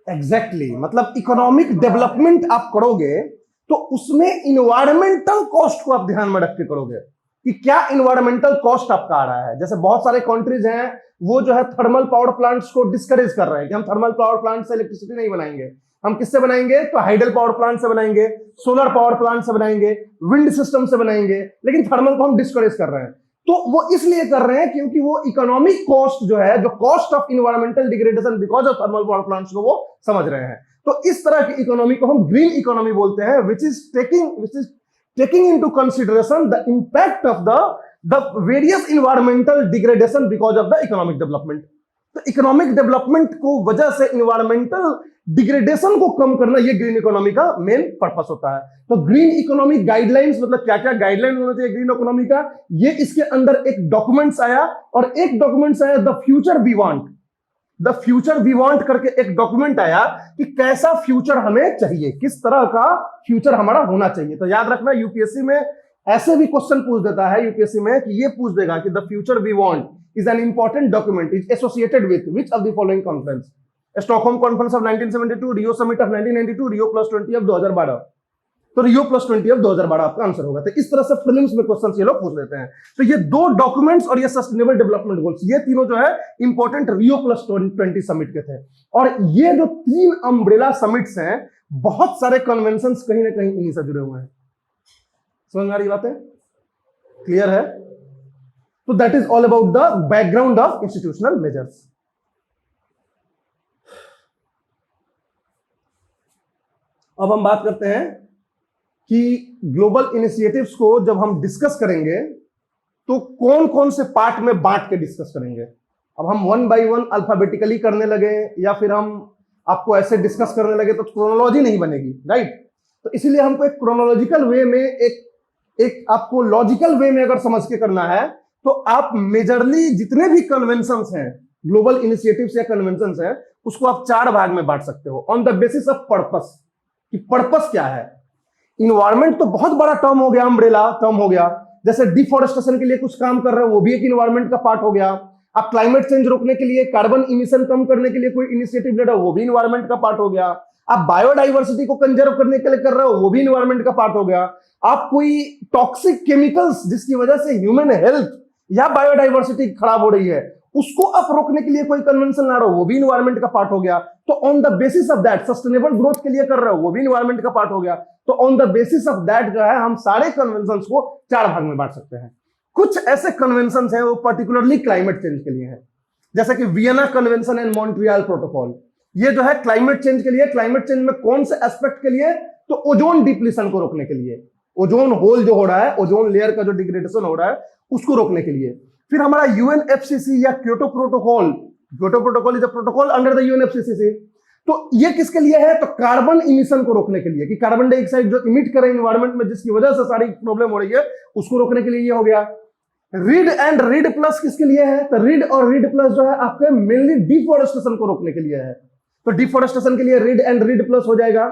एग्जैक्टली मतलब इकोनॉमिक डेवलपमेंट आप करोगे तो उसमें इन्वायरमेंटल कॉस्ट को आप ध्यान में रख के करोगे कि क्या इन्वायरमेंटल कॉस्ट आपका आ रहा है। जैसे बहुत सारे कंट्रीज हैं वो जो है थर्मल पावर प्लांट्स को डिस्करेज कर रहे हैं कि हम थर्मल पावर प्लांट से इलेक्ट्रिसिटी नहीं बनाएंगे, हम किससे बनाएंगे, तो हाइडल पावर प्लांट से बनाएंगे, सोलर पावर प्लांट से बनाएंगे, विंड सिस्टम से बनाएंगे, लेकिन थर्मल को हम डिस्करेज कर रहे हैं। तो वो इसलिए कर रहे हैं क्योंकि वो इकोनॉमिक कॉस्ट जो है, जो cost of environmental degradation because of thermal power plants को वो समझ रहे हैं। तो इस तरह की इकोनॉमी को हम ग्रीन इकोनॉमी बोलते हैं, which is taking into consideration the impact of the various environmental degradation because of the economic development. तो इकोनॉमिक डेवलपमेंट को वजह से इन्वायरमेंटल डिग्रेडेशन को कम करना, ये ग्रीन इकोनॉमी का मेन पर्पस होता है। तो ग्रीन इकोनॉमी गाइडलाइंस मतलब क्या क्या गाइडलाइन होना चाहिए ग्रीन इकोनॉमी का, ये इसके अंदर एक डॉक्यूमेंट्स आया, और एक डॉक्यूमेंट्स आया the future we want. The future we want करके एक डॉक्यूमेंट आया कि कैसा फ्यूचर हमें चाहिए, किस तरह का फ्यूचर हमारा होना चाहिए। तो याद रखना यूपीएससी में ऐसे भी क्वेश्चन पूछ देता है यूपीएससी में कि ये पूछ देगा कि the future we want is an important document, is associated with which of the following conference, Stockholm conference of 1972, Rio summit of 1992, Rio +20 of 2012। तो रियो +20 ऑफ 2012 आपका आंसर होगा। तो इस तरह से प्रीलिम्स में क्वेश्चन ये लोग पूछ लेते हैं। तो ये दो डॉक्यूमेंट्स और ये सस्टेनेबल डेवलपमेंट गोल्स, ये तीनों जो है इंपॉर्टेंट रियो +20 समिट के थे। और ये जो 3 अम्ब्रेला समिट्स हैं, बहुत सारे कन्वेंशंस कहीं ना कहीं इन्हीं से जुड़े हुए हैं। समझ में आ रही बात है? क्लियर है? तो that is all about the background of institutional measures. अब हम बात करते हैं कि ग्लोबल इनिशिएटिव्स को जब हम डिस्कस करेंगे तो कौन कौन से पार्ट में बांट के डिस्कस करेंगे। अब हम वन बाय वन अल्फाबेटिकली करने लगे या फिर हम आपको ऐसे डिस्कस करने लगे तो क्रोनोलॉजी नहीं बनेगी, राइट। तो इसीलिए हमको एक क्रोनोलॉजिकल वे में एक आपको लॉजिकल वे में अगर समझ के करना है तो आप मेजरली जितने भी कन्वेंशंस हैं, ग्लोबल इनिशिएटिव्स या कन्वेंशंस हैं, उसको आप 4 भाग में बांट सकते हो on the basis of purpose, कि पर्पस क्या है। इन्वायरमेंट तो बहुत बड़ा टर्म हो गया, अम्ब्रेला टर्म हो गया। जैसे डिफॉरेस्टेशन के लिए कुछ काम कर रहे हो, वो भी एक इन्वायरमेंट का पार्ट हो गया। आप क्लाइमेट चेंज रोकने के लिए, कार्बन इमिशन कम करने के लिए कोई इनिशिएटिव ले रहे हो, वो भी इन्वायरमेंट का पार्ट हो गया। आप बायोडाइवर्सिटी को कंजर्व करने के लिए कर रहे हो, वो भी इन्वायरमेंट का पार्ट हो गया। आप कोई टॉक्सिक केमिकल्स जिसकी वजह से ह्यूमन हेल्थ या बायोडाइवर्सिटी खराब हो रही है, उसको आप रोकने के लिए कोई कन्वेंशन ला रहे हो, वो भी इन्वायरमेंट का पार्ट हो गया। तो on the basis of that sustainable growth के लिए कर रहे हो, वो भी इन्वायरमेंट का पार्ट हो गया। तो on the basis of that जो है हम सारे कन्वेंशंस को 4 भाग में बांट सकते हैं। कुछ ऐसे कन्वेंशंस हैं वो पर्टिकुलरली क्लाइमेट चेंज के लिए हैं, जैसे कि Vienna convention and Montreal protocol. ये जो है क्लाइमेट चेंज के लिए, क्लाइमेट चेंज में कौन से एस्पेक्ट के लिए, तो ओजोन डिप्लीशन को रोकने के लिए, ओजोन होल जो हो रहा है, ओजोन लेयर का जो डिग्रेडेशन हो रहा है उसको रोकने के लिए। फिर हमारा यूएनएफसीसी या Kyoto protocol, Kyoto protocol is a protocol under the UNFCCC. तो ये किसके लिए है, तो कार्बन इमिशन को रोकने के लिए, कि कार्बन डाइऑक्साइड जो इमिट करे एनवायरनमेंट में जिसकी वजह से सारी प्रॉब्लम हो रही है, उसको रोकने के लिए ये हो गया। रीड एंड रीड प्लस किसके लिए है, तो रीड और रीड प्लस जो है आपके मेनली डिफॉरेस्टेशन को रोकने के लिए है, तो डिफॉरेस्टेशन के लिए रीड एंड रीड प्लस हो जाएगा।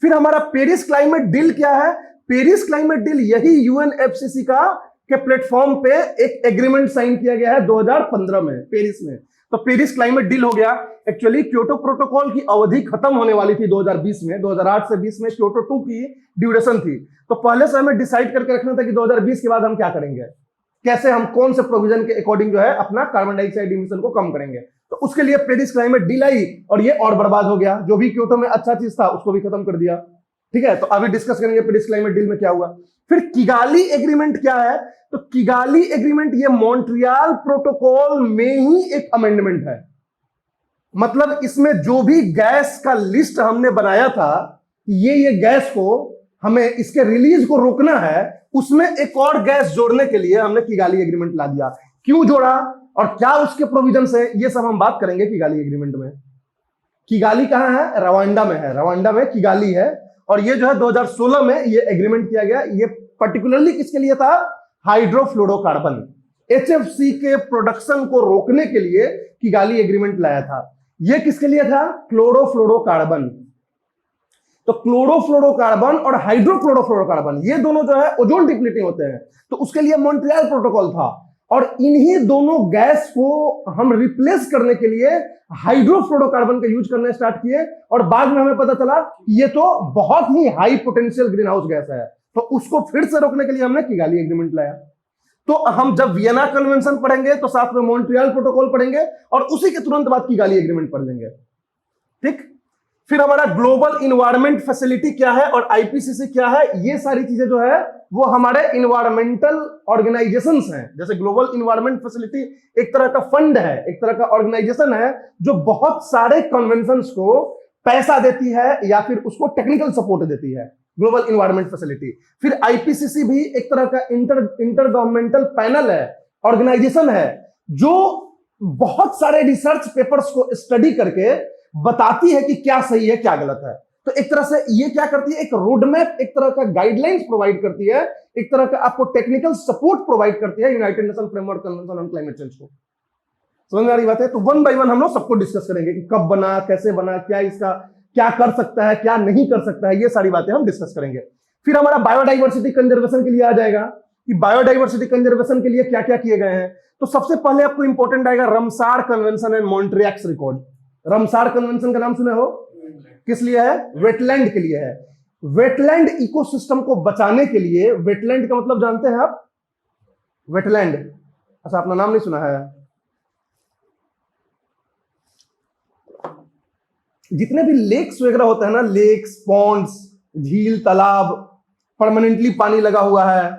फिर हमारा पेरिस क्लाइमेट डील क्या है, पेरिस क्लाइमेट डील यही यूएनएफसीसी का के प्लेटफॉर्म पे एक एग्रीमेंट साइन किया गया है 2015 में पेरिस में। तो पेरिस क्लाइमेट डील हो गया। एक्चुअली क्योटो प्रोटोकॉल की अवधि खत्म होने वाली थी 2020 में, 2008 से 20 में क्योटो 2 की ड्यूरेशन थी। तो पहले से हमें डिसाइड करके रखना था कि 2020 के बाद हम क्या करेंगे, कैसे हम कौन से प्रोविजन के अकॉर्डिंग जो है अपना कार्बन डाइऑक्साइड इमिशन को कम करेंगे। तो उसके लिए पेरिस क्लाइमेट डील आई और ये और बर्बाद हो गया। जो भी क्योटो में अच्छा चीज था उसको भी खत्म कर दिया, ठीक है। तो अभी डिस्कस करेंगे पेरिस क्लाइमेट डील में क्या हुआ। फिर किगाली एग्रीमेंट क्या है, तो किगाली एग्रीमेंट ये मॉन्ट्रियल प्रोटोकॉल में ही एक अमेंडमेंट है। मतलब इसमें जो भी गैस का लिस्ट हमने बनाया था, ये गैस को हमें इसके रिलीज को रोकना है, उसमें एक और गैस जोड़ने के लिए हमने किगाली एग्रीमेंट ला दिया। क्यों जोड़ा और क्या उसके प्रोविजन है, ये सब हम बात करेंगे किगाली एग्रीमेंट में। किगाली कहां है, रवांडा में है, रवांडा में किगाली है। और ये जो है 2016 में ये एग्रीमेंट किया गया। ये पर्टिकुलरली किसके लिए था, हाइड्रोफ्लोरोकार्बन, एचएफसी के प्रोडक्शन को रोकने के लिए किगाली एग्रीमेंट लाया था। ये किसके लिए था, क्लोरोफ्लोरोकार्बन। तो क्लोरोफ्लोरोकार्बन और हाइड्रोक्लोरोफ्लोरोकार्बन ये दोनों जो है ओजोन डिप्लीटिंग होते हैं, तो उसके लिए मॉन्ट्रियल प्रोटोकॉल था। और इन्हीं दोनों गैस को हम रिप्लेस करने के लिए हाइड्रोफ्लोरोकार्बन का यूज करना स्टार्ट किए। और बाद में हमें पता चला ये तो बहुत ही high potential green house gas है, तो उसको फिर से रोकने के लिए हमने किगाली एग्रीमेंट लाया। तो हम जब वियना कन्वेंशन पढ़ेंगे तो साथ में मॉन्ट्रियल प्रोटोकॉल पढ़ेंगे और उसी के तुरंत बाद किगाली एग्रीमेंट पढ़ लेंगे, ठीक। फिर हमारा ग्लोबल इन्वायरमेंट फैसिलिटी क्या है और आईपीसीसी क्या है, ये सारी चीजें जो है वो हमारे इन्वायरमेंटल ऑर्गेनाइजेशंस हैं। जैसे ग्लोबल इन्वायरमेंट फैसिलिटी एक तरह का फंड है, एक तरह का ऑर्गेनाइजेशन है जो बहुत सारे कन्वेंशंस को पैसा देती है या फिर उसको टेक्निकल सपोर्ट देती है, ग्लोबल इन्वायरमेंट फैसिलिटी। फिर आईपीसीसी भी एक तरह का इंटर गवर्नमेंटल पैनल है, ऑर्गेनाइजेशन है, जो बहुत सारे रिसर्च पेपर्स को स्टडी करके बताती है कि क्या सही है क्या गलत है। तो एक तरह से ये क्या करती है, एक रोड मैप, एक तरह का गाइडलाइंस प्रोवाइड करती है, एक तरह का आपको टेक्निकल सपोर्ट प्रोवाइड करती है United Nation Framework Convention on Climate change को। समझ में आ रही बात है। तो वन बाय वन हम लोग सबको डिस्कस करेंगे कि कब बना, कैसे बना, क्या इसका क्या कर सकता है, क्या नहीं कर सकता है, ये सारी बातें हम डिस्कस करेंगे। फिर हमारा बायोडाइवर्सिटी कंजर्वेशन के लिए आ जाएगा कि बायोडाइवर्सिटी कंजर्वेशन के लिए क्या क्या किए गए हैं। तो सबसे पहले आपको इंपॉर्टेंट आएगा Ramsar Convention and Montreux Record. Ramsar Convention का नाम सुने हो, किस लिए है, वेटलैंड के लिए है। वेटलैंड इकोसिस्टम को बचाने के लिए, वेटलैंड का मतलब जानते हैं आप, वेटलैंड, अच्छा अपना नाम नहीं सुना है। जितने भी लेक्स वगैरह होते हैं ना, लेक्स, पॉन्ड्स, झील, तालाब, परमानेंटली पानी लगा हुआ है,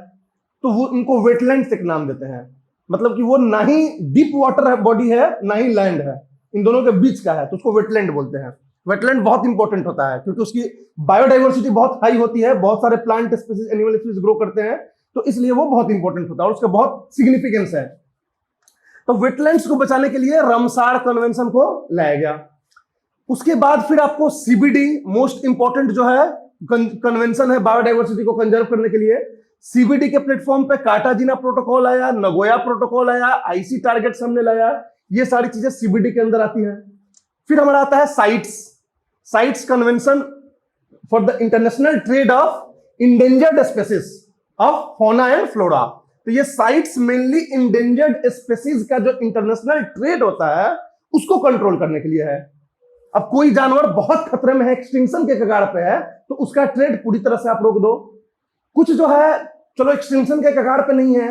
तो वो उनको वेटलैंड से नाम देते हैं। मतलब कि वो ना ही डीप वाटर बॉडी है ना ही लैंड है, इन दोनों के बीच का है, तो उसको वेटलैंड बोलते हैं। वेटलैंड बहुत इंपॉर्टेंट होता है क्योंकि उसकी बायोडाइवर्सिटी बहुत हाई होती है, बहुत सारे plant species, animal species grow करते हैं, तो इसलिए वो बहुत इंपॉर्टेंट होता है और उसका बहुत सिग्निफिकेंस है। तो वेटलैंड्स को बचाने के लिए रामसार कन्वेंशन को लाया गया। उसके बाद फिर आपको सीबीडी, मोस्ट इंपॉर्टेंट जो है कन्वेंशन है बायोडाइवर्सिटी को कंजर्व करने के लिए, सीबीडी के प्लेटफॉर्म पे कार्टाजीना प्रोटोकॉल आया, नगोया प्रोटोकॉल आया, आईसी टारगेट्स हमने लाया, ये सारी चीजें सीबीडी के अंदर आती हैं। फिर हमारा आता है sites convention for the international trade off endangered species of fauna and flora. तो ये साइट्स मेनली इंडेंजर्ड स्पेसीज का जो इंटरनेशनल ट्रेड होता है उसको कंट्रोल करने के लिए है। अब कोई जानवर बहुत खतरे में है, एक्सटिंक्शन के कगार पे है, तो उसका ट्रेड पूरी तरह से आप रोक दो। कुछ जो है चलो एक्सटिंक्शन के कगार पे नहीं है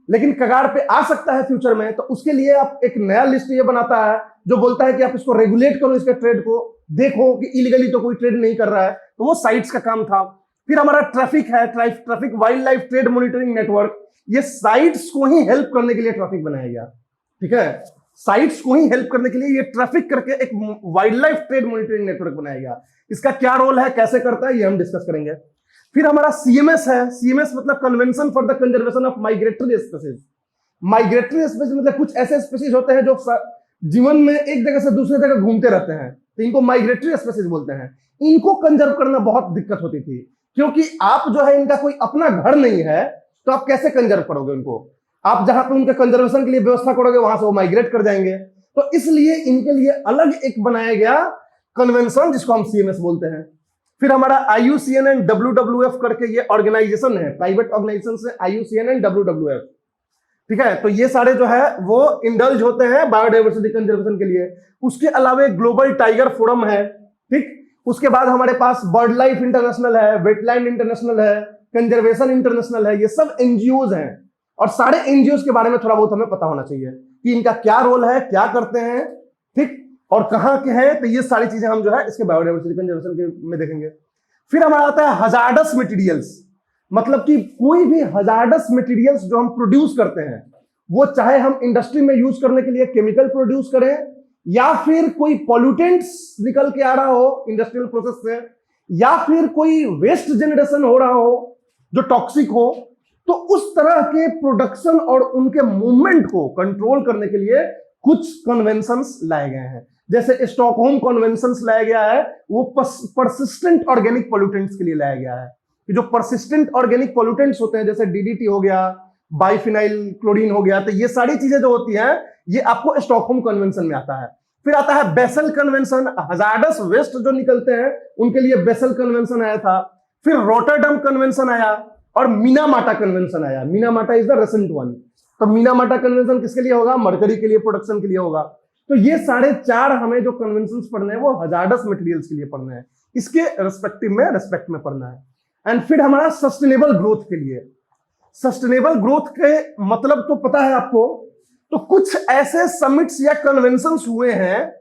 लेकिन कगार पे आ सकता है फ्यूचर में, तो उसके लिए आप एक नया लिस्ट ये बनाता है जो बोलता है कि आप इसको रेगुलेट करो, इसके ट्रेड को देखो कि इलीगली तो कोई ट्रेड नहीं कर रहा है, तो वो साइट्स का काम था। फिर हमारा ट्रैफिक है, traffic wild life trade monitoring network, ये साइट्स को ही हेल्प करने के लिए ट्रैफिक बनाया गया। ठीक है, साइट्स को ही हेल्प करने के लिए ये ट्रैफिक करके एक wild life trade monitoring network बनाया गया। इसका क्या रोल है, कैसे करता है, ये हम डिस्कस करेंगे। फिर हमारा सीएमएस है, सीएमएस मतलब convention for the conservation of migratory species. Migratory species मतलब कुछ ऐसे स्पीसीज होते हैं जो जीवन में एक जगह से दूसरी जगह घूमते रहते हैं, तो इनको माइग्रेटरी स्पीसीज बोलते हैं। इनको कंजर्व करना बहुत दिक्कत होती थी क्योंकि आप जो है इनका कोई अपना घर नहीं है, तो आप कैसे कंजर्व करोगे उनको? आप जहां पे उनके कंजर्वेशन के लिए व्यवस्था करोगे वहां से वो माइग्रेट कर जाएंगे, तो इसलिए इनके लिए अलग एक बनाया गया कन्वेंशन जिसको हम सीएमएस बोलते हैं। फिर हमारा IUCN एंड WWF करके ये ऑर्गेनाइजेशन है, प्राइवेट ऑर्गेनाइजेशन है IUCN एंड WWF। ठीक है, तो ये सारे जो है वो इंडल्ज होते हैं बायोडाइवर्सिटी कंजर्वेशन के लिए। उसके अलावा ग्लोबल टाइगर फोरम है। ठीक, उसके बाद हमारे पास बर्ड लाइफ इंटरनेशनल है, वेटलैंड इंटरनेशनल है, कंजर्वेशन इंटरनेशनल है, ये सब एनजीओज हैं और सारे एनजीओज के बारे में थोड़ा बहुत हमें पता होना चाहिए कि इनका क्या रोल है, क्या करते हैं, ठीक, और कहां के हैं। तो ये सारी चीजें हम जो है इसके बायोडाइवर्सिटी कंजर्वेशन के में देखेंगे। फिर हमारा आता है हजार्डस मटेरियल्स, मतलब कि कोई भी हजार्डस मटेरियल्स जो हम प्रोड्यूस करते हैं, वो चाहे हम इंडस्ट्री में यूज करने के लिए केमिकल प्रोड्यूस करें या फिर कोई पॉल्यूटेंट्स निकल के आ रहा हो इंडस्ट्रियल प्रोसेस से, या फिर कोई वेस्ट जनरेशन हो रहा हो जो टॉक्सिक हो, तो उस तरह के प्रोडक्शन और उनके मूवमेंट को कंट्रोल करने के लिए कुछ कन्वेंशंस लाए गए हैं। जैसे स्टॉकहोम कन्वेंशंस लाया गया है, वो परसिस्टेंट ऑर्गेनिक पोल्यूटेंट्स के लिए लाया गया है कि जो परसिस्टेंट ऑर्गेनिक पोल्यूटेंट्स होते हैं जैसे डीडीटी हो गया, बाइफिनाइल क्लोरीन हो गया, तो ये सारी चीजें जो होती हैं ये आपको स्टॉकहोम कन्वेंशन में आता है। फिर आता है बेसल कन्वेंशन, हजार्डस वेस्ट जो निकलते हैं उनके लिए बेसल कन्वेंशन आया था। फिर रोटरडम कन्वेंशन आया और मिनामाटा कन्वेंशन आया। Minamata is the recent one. तो मिनामाटा कन्वेंशन किसके लिए होगा? मरकरी के लिए, प्रोडक्शन के लिए होगा। तो ये साढ़े चार हमें जो कन्वेंशंस पढ़ने हैं वो हजार्डस मटेरियल्स के लिए पढ़ना है, इसके रेस्पेक्ट में पढ़ना है। एंड फिर हमारा सस्टेनेबल ग्रोथ के लिए, सस्टेनेबल ग्रोथ के मतलब तो पता है आपको, तो कुछ ऐसे समिट्स या कन्वेंशंस हुए हैं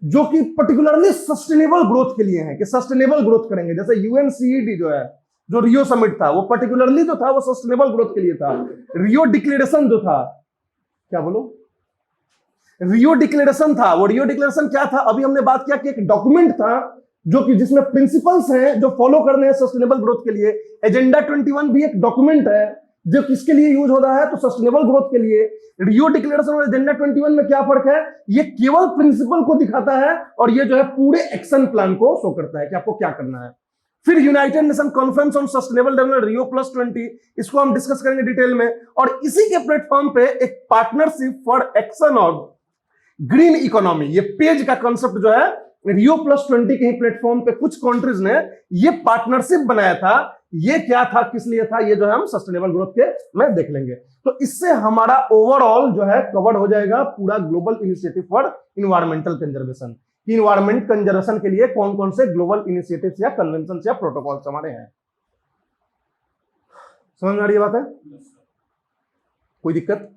जो कि पर्टिकुलरली सस्टेनेबल ग्रोथ के लिए हैं कि सस्टेनेबल ग्रोथ करेंगे। जैसे UNCED जो है, जो रियो समिट था, वो पर्टिकुलरली जो था वो सस्टेनेबल ग्रोथ के लिए था। रियो डिक्लेरेशन जो था, क्या बोलो, रियो डिक्लेरेशन था, वो रियो डिक्लेरेशन क्या था? अभी हमने बात किया कि एक डॉक्यूमेंट था जो कि जिसमें प्रिंसिपल्स हैं जो फॉलो करने हैं सस्टेनेबल ग्रोथ के लिए। एजेंडा 21 भी एक डॉक्यूमेंट है जो किसके लिए यूज हो रहा है? तो सस्टेनेबल ग्रोथ के लिए। रियो डिक्लेरेशन और एजेंडा 21 में क्या फर्क है? ये केवल प्रिंसिपल को दिखाता है और ये जो है पूरे एक्शन प्लान को शो करता है कि आपको क्या करना है। फिर United Nation Conference on Sustainable Development Rio +20, इसको हम डिस्कस करेंगे डिटेल में। और इसी के प्लेटफॉर्म पे एक partnership for action of green economy, ये पेज का कॉन्सेप्ट जो है रियो +20 के ही प्लेटफॉर्म पे कुछ कंट्रीज ने ये पार्टनरशिप बनाया था। ये क्या था, किस लिए था, ये जो है हम सस्टेनेबल ग्रोथ के में देख लेंगे। तो इससे हमारा ओवरऑल जो है कवर हो जाएगा पूरा global initiative for environmental conservation. Environment conservation के लिए कौन कौन से ग्लोबल इनिशिएटिव्स या कन्वेंशन या प्रोटोकॉल्स हमारे हैं। समझ में आ रही है बात है? कोई दिक्कत?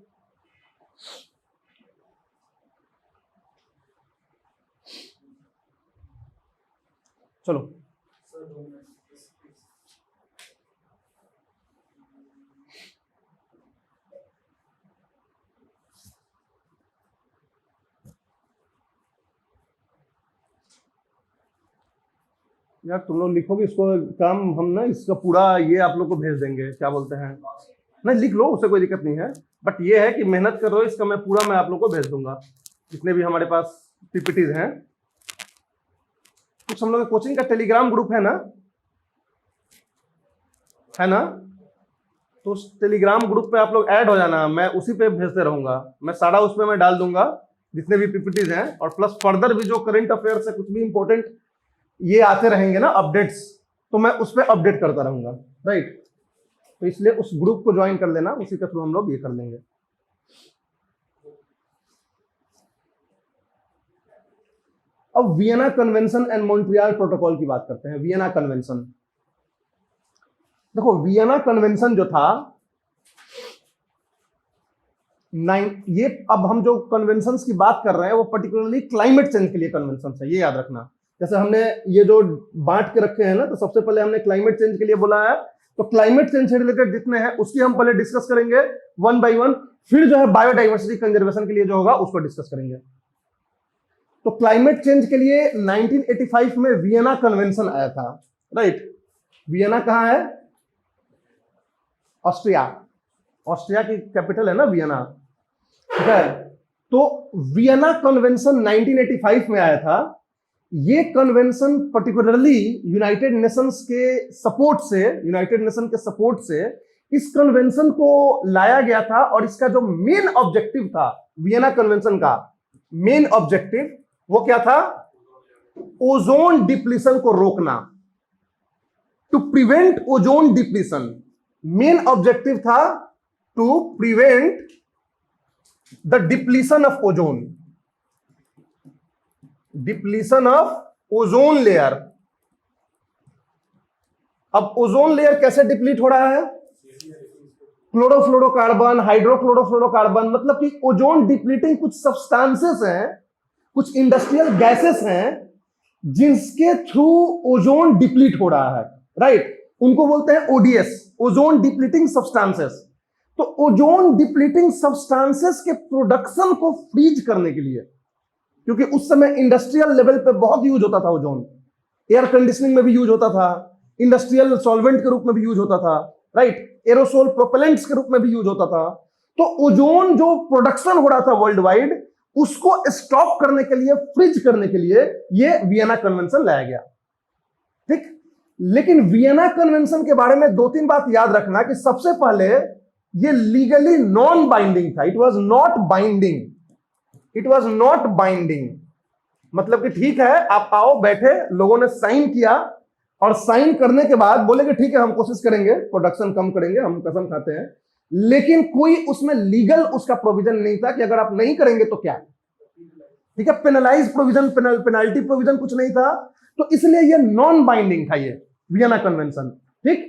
चलो यार तुम लोग लिखोगे इसको, काम हम ना इसका पूरा ये आप लोग को भेज देंगे, क्या बोलते हैं, नहीं लिख लो, उससे कोई दिक्कत नहीं है, बट ये है कि मेहनत कर रहे हो, इसका मैं पूरा मैं आप लोग को भेज दूंगा, जितने भी हमारे पास पीपीटीज हैं। कुछ हम लोग कोचिंग का टेलीग्राम ग्रुप है ना, है ना, तो उस टेलीग्राम ग्रुप पे आप लोग ऐड हो जाना, मैं उसी पे भेजते रहूंगा, मैं सारा उस पे मैं डाल दूंगा जितने भी पीपीटीज हैं, और प्लस फर्दर भी जो करंट अफेयर्स है, कुछ भी इंपॉर्टेंट ये आते रहेंगे ना अपडेट्स, तो मैं उस पर अपडेट करता रहूंगा, राइट। तो इसलिए उस ग्रुप को ज्वाइन कर लेना, उसी के थ्रू हम लोग ये कर लेंगे। अब Vienna convention and Montreal protocol की बात करते हैं। वियना कन्वेंशन, देखो वियना कन्वेंशन जो था ये अब हम जो कन्वेंशंस की बात कर रहे हैं वो पर्टिकुलरली क्लाइमेट चेंज के लिए कन्वेंशन है, ये याद रखना। जैसे हमने ये जो बांट के रखे हैं ना, तो सबसे पहले हमने क्लाइमेट चेंज के लिए बोला है, तो क्लाइमेट चेंज से रिलेटेड जितने हैं उसकी हम पहले डिस्कस करेंगे वन बाय वन, फिर जो है बायोडाइवर्सिटी कंजर्वेशन के लिए जो होगा उसको डिस्कस करेंगे। तो क्लाइमेट चेंज के लिए 1985 में वियना कन्वेंशन आया था, राइट। वियना कहां है? ऑस्ट्रिया, ऑस्ट्रिया की कैपिटल है ना वियना, ठीक है। तो वियना कन्वेंशन 1985 में आया था। ये कन्वेंशन पर्टिकुलरली यूनाइटेड नेशंस के सपोर्ट से, यूनाइटेड नेशन के सपोर्ट से इस कन्वेंशन को लाया गया था, और इसका जो मेन ऑब्जेक्टिव था वियना कन्वेंशन का, मेन ऑब्जेक्टिव वो क्या था? ओजोन डिप्लीशन को रोकना, to prevent ozone depletion. Main objective था to prevent the depletion of ozone, depletion of ozone layer. अब ओजोन लेयर कैसे डिप्लीट हो रहा है? क्लोरोफ्लोरोकार्बन, हाइड्रोक्लोरोफ्लोरोकार्बन, मतलब कि ओजोन डिप्लीटिंग कुछ सब्सटेंसेस हैं, कुछ इंडस्ट्रियल गैसेस हैं जिसके थ्रू ओजोन डिप्लीट हो रहा है, राइट। उनको बोलते हैं ओडीएस, ओजोन डिप्लीटिंग सब्सटेंसेस। तो ओजोन डिप्लीटिंग सब्सटेंसेस के प्रोडक्शन को फ्रीज करने के लिए, क्योंकि उस समय इंडस्ट्रियल लेवल पे बहुत यूज होता था ओजोन, एयर कंडीशनिंग में भी यूज होता था, इंडस्ट्रियल सॉल्वेंट के रूप में भी यूज होता था, राइट, एरोसोल प्रोपेलेंट्स के रूप में भी यूज होता था। तो ओजोन जो प्रोडक्शन हो रहा था वर्ल्ड वाइड, उसको स्टॉप करने के लिए, फ्रीज करने के लिए ये वियना कन्वेंशन लाया गया, ठीक। लेकिन वियना कन्वेंशन के बारे में दो तीन बात याद रखना कि सबसे पहले ये लीगली नॉन बाइंडिंग था, it was not binding, it was not binding. मतलब कि ठीक है, आप आओ, बैठे, लोगों ने साइन किया, और साइन करने के बाद बोले कि ठीक है हम कोशिश करेंगे, प्रोडक्शन कम करेंगे, हम कसम खाते हैं, लेकिन कोई उसमें लीगल उसका प्रोविजन नहीं था कि अगर आप नहीं करेंगे तो क्या, ठीक है, पेनलाइज प्रोविजन, पेनाल्टी प्रोविजन कुछ नहीं था। तो इसलिए ये नॉन बाइंडिंग था, ये वियना कन्वेंशन, ठीक,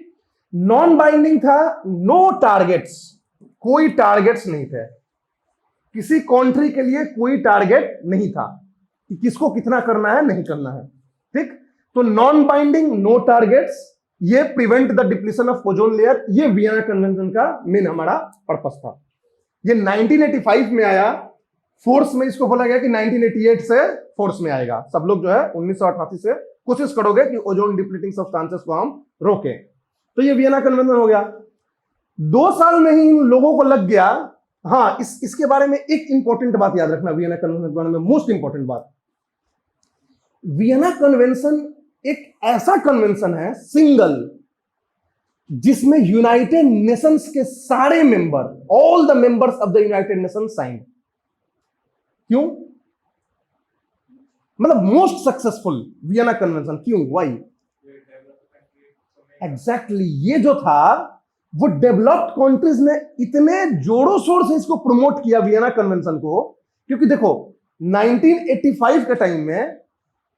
नॉन बाइंडिंग था। नो टारगेट्स, कोई टारगेट्स नहीं थे, किसी कंट्री के लिए कोई टारगेट नहीं था कि किसको कितना करना है, नहीं करना है, ठीक। तो नॉन बाइंडिंग, नो टारगेट्स, ये prevent the depletion of ozone layer, ये वियना कन्वेंशन का मेन हमारा पर्पस था। ये 1985 में आया, फोर्स में इसको बोला गया कि 1988 से फोर्स में आएगा। सब लोग जो है 1988 से कोशिश करोगे कि ओजोन डिप्लीटिंग सब्सटेंसेस को हम रोकें। तो ये वियना कन्वेंशन हो गया। 2 साल में ही इन लोगों को लग गया। हाँ, इसके बारे में एक इंपॉर्टेंट बात याद रखना, वियना कन्वेंशन के बारे में मोस्ट इंपॉर्टेंट बात, वियना कन्वेंशन एक ऐसा कन्वेंशन है सिंगल, जिसमें यूनाइटेड नेशंस के सारे member, all the members of the United Nations sign. क्यों? मतलब मोस्ट सक्सेसफुल वियना कन्वेंशन, क्यों, व्हाई? एग्जैक्टली, ये जो था वो डेवलप्ड कंट्रीज ने इतने जोरों शोर से इसको प्रमोट किया वियना कन्वेंशन को, क्योंकि देखो 1985 के टाइम में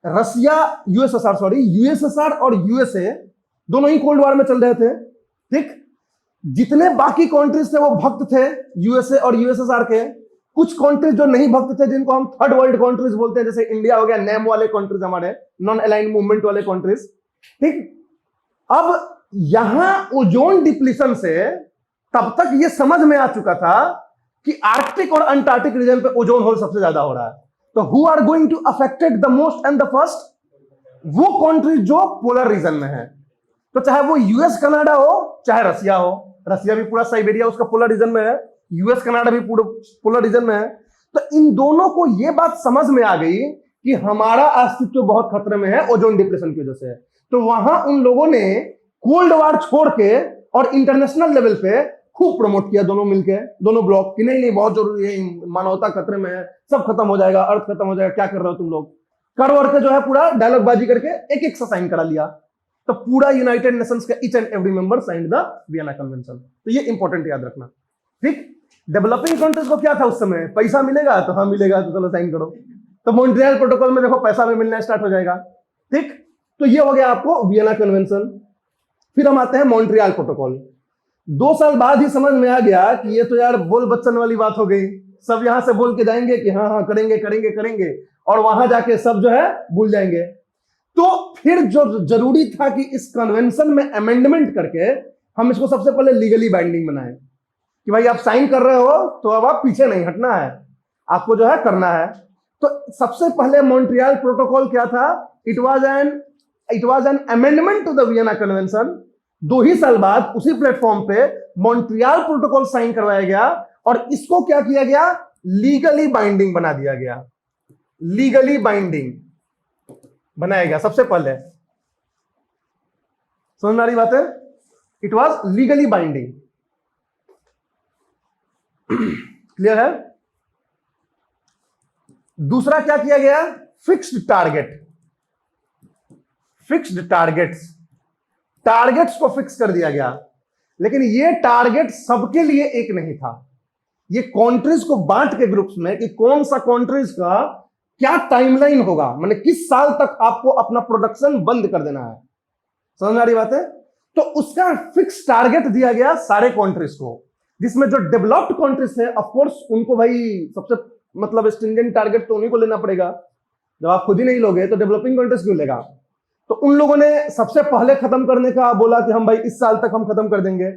रसिया, यूएसएसआर और यूएसए दोनों ही कोल्ड वॉर में चल रहे थे, ठीक। जितने बाकी कंट्रीज थे वो भक्त थे यूएसए और यूएसएसआर के। कुछ कंट्रीज जो नहीं भक्त थे, जिनको हम थर्ड वर्ल्ड कंट्रीज बोलते हैं, जैसे इंडिया हो गया, नेम वाले कंट्रीज, हमारे नॉन अलाइंड मूवमेंट वाले कंट्रीज, ठीक। अब यहां ओजोन डिप्लीशन से तब तक ये समझ में आ चुका था कि आर्कटिक और अंटार्कटिक रीजन पे ओजोन होल सबसे ज्यादा हो रहा है। तो who are going to affected the most and the first? वो कंट्री जो पोलर रीजन में है, तो चाहे वो यूएस कनाडा हो चाहे रसिया हो, रसिया भी पूरा साइबेरिया उसका पोलर रीजन में है, यूएस कनाडा भी पूरा पोलर रीजन में है, तो इन दोनों को ये बात समझ में आ गई कि हमारा अस्तित्व बहुत खतरे में है ओजोन डिप्लेशन की वजह से। तो वहां उन लोगों ने कोल्ड वार छोड़ के और इंटरनेशनल लेवल पे खूब प्रमोट किया, दोनों मिलके, दोनों ब्लॉक, कि नहीं नहीं बहुत जरूरी है, मानवता खतरे में है, सब खत्म हो जाएगा, अर्थ खत्म हो जाएगा, क्या कर रहे हो तुम लोग, कर वर के जो है पूरा डायलॉग बाजी करके एक एक सा साइन करा लिया। तो पूरा यूनाइटेड नेशंस का each and every member signed the Vienna convention. तो ये इंपॉर्टेंट याद रखना, ठीक। डेवलपिंग कंट्रीज को क्या था उस समय, पैसा मिलेगा तो हाँ मिलेगा तो चलो साइन करो, तो मॉन्ट्रियल प्रोटोकॉल में देखो पैसा भी मिलना स्टार्ट हो जाएगा, ठीक। तो ये हो गया आपको वियना कन्वेंशन। फिर हम आते हैं मॉन्ट्रियल प्रोटोकॉल। 2 साल बाद ही समझ में आ गया कि ये तो यार बोल बच्चन वाली बात हो गई, सब यहां से बोल के जाएंगे कि हाँ हाँ करेंगे करेंगे करेंगे, और वहां जाके सब जो है भूल जाएंगे। तो फिर जो जरूरी था कि इस कन्वेंशन में अमेंडमेंट करके हम इसको सबसे पहले लीगली बाइंडिंग बनाए, कि भाई आप साइन कर रहे हो तो अब आप पीछे नहीं हटना है, आपको जो है करना है। तो सबसे पहले मॉन्ट्रियल प्रोटोकॉल क्या था, it was an amendment to the Vienna convention. 2 ही साल बाद उसी प्लेटफॉर्म पे मॉन्ट्रियल प्रोटोकॉल साइन करवाया गया, और इसको क्या किया गया, लीगली बाइंडिंग बना दिया गया, लीगली बाइंडिंग बनाया गया सबसे पहले। समझ में आ रही बात है, it was legally binding, clear है। दूसरा क्या किया गया, फिक्स्ड टारगेट, फिक्स्ड टारगेट्स को फिक्स कर दिया गया। लेकिन ये टारगेट सबके लिए एक नहीं था, ये कंट्रीज को बांट के ग्रुप्स में कि कौन सा कंट्रीज का क्या टाइमलाइन होगा, माने किस साल तक आपको अपना प्रोडक्शन बंद कर देना है। समझ में आ रही बात है। तो उसका फिक्स टारगेट दिया गया सारे कंट्रीज को, जिसमें जो डेवलप्ड कंट्रीज थे ऑफ कोर्स उनको भाई सबसे मतलब स्ट्रिंजेंट टारगेट तो उन्हीं को लेना पड़ेगा, जब आप खुद ही नहीं लोगे तो डेवलपिंग कंट्रीज क्यों लेगा। तो उन लोगों ने सबसे पहले खत्म करने का बोला कि हम भाई इस साल तक हम खत्म कर देंगे,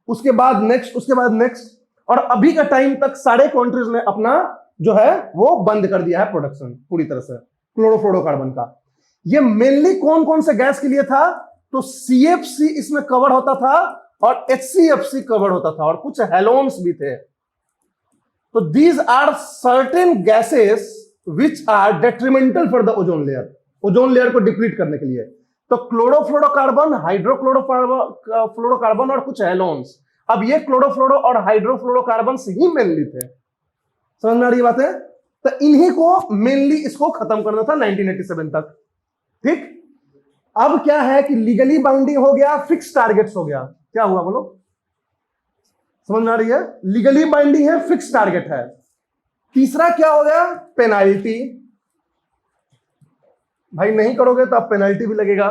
उसके बाद नेक्स्ट, उसके बाद नेक्स्ट, और अभी का टाइम तक सारे कंट्रीज ने अपना जो है वो बंद कर दिया है प्रोडक्शन पूरी तरह से क्लोरोफ्लोरोकार्बन का। ये मेनली कौन कौन से गैस के लिए था, तो CFC इसमें कवर होता था और HCFC कवर होता था, और कुछ हेलोन्स भी थे। तो these are certain gases which are detrimental for the ozone layer, ozone layer को डिप्लीट करने के लिए। तो क्लोरोफ्लोरोकार्बन, हाइड्रोक्लोरोफ्लोरोकार्बन और कुछ हेलोन्स। अब ये क्लोरोफ्लोरो और हाइड्रोफ्लोरोकार्बन ही मेनली थे। समझ में आ रही बात है। तो इन्हीं को मेनली इसको खत्म करना था 1987 तक, ठीक। अब क्या है कि लीगली बाइंडिंग हो गया, फिक्स टारगेट्स हो गया, क्या हुआ बोलो, समझ में आ रही है। लीगली बाइंडिंग है, फिक्स टारगेट है। तीसरा क्या हो गया, पेनाल्टी, भाई नहीं करोगे तो अब पेनल्टी भी लगेगा।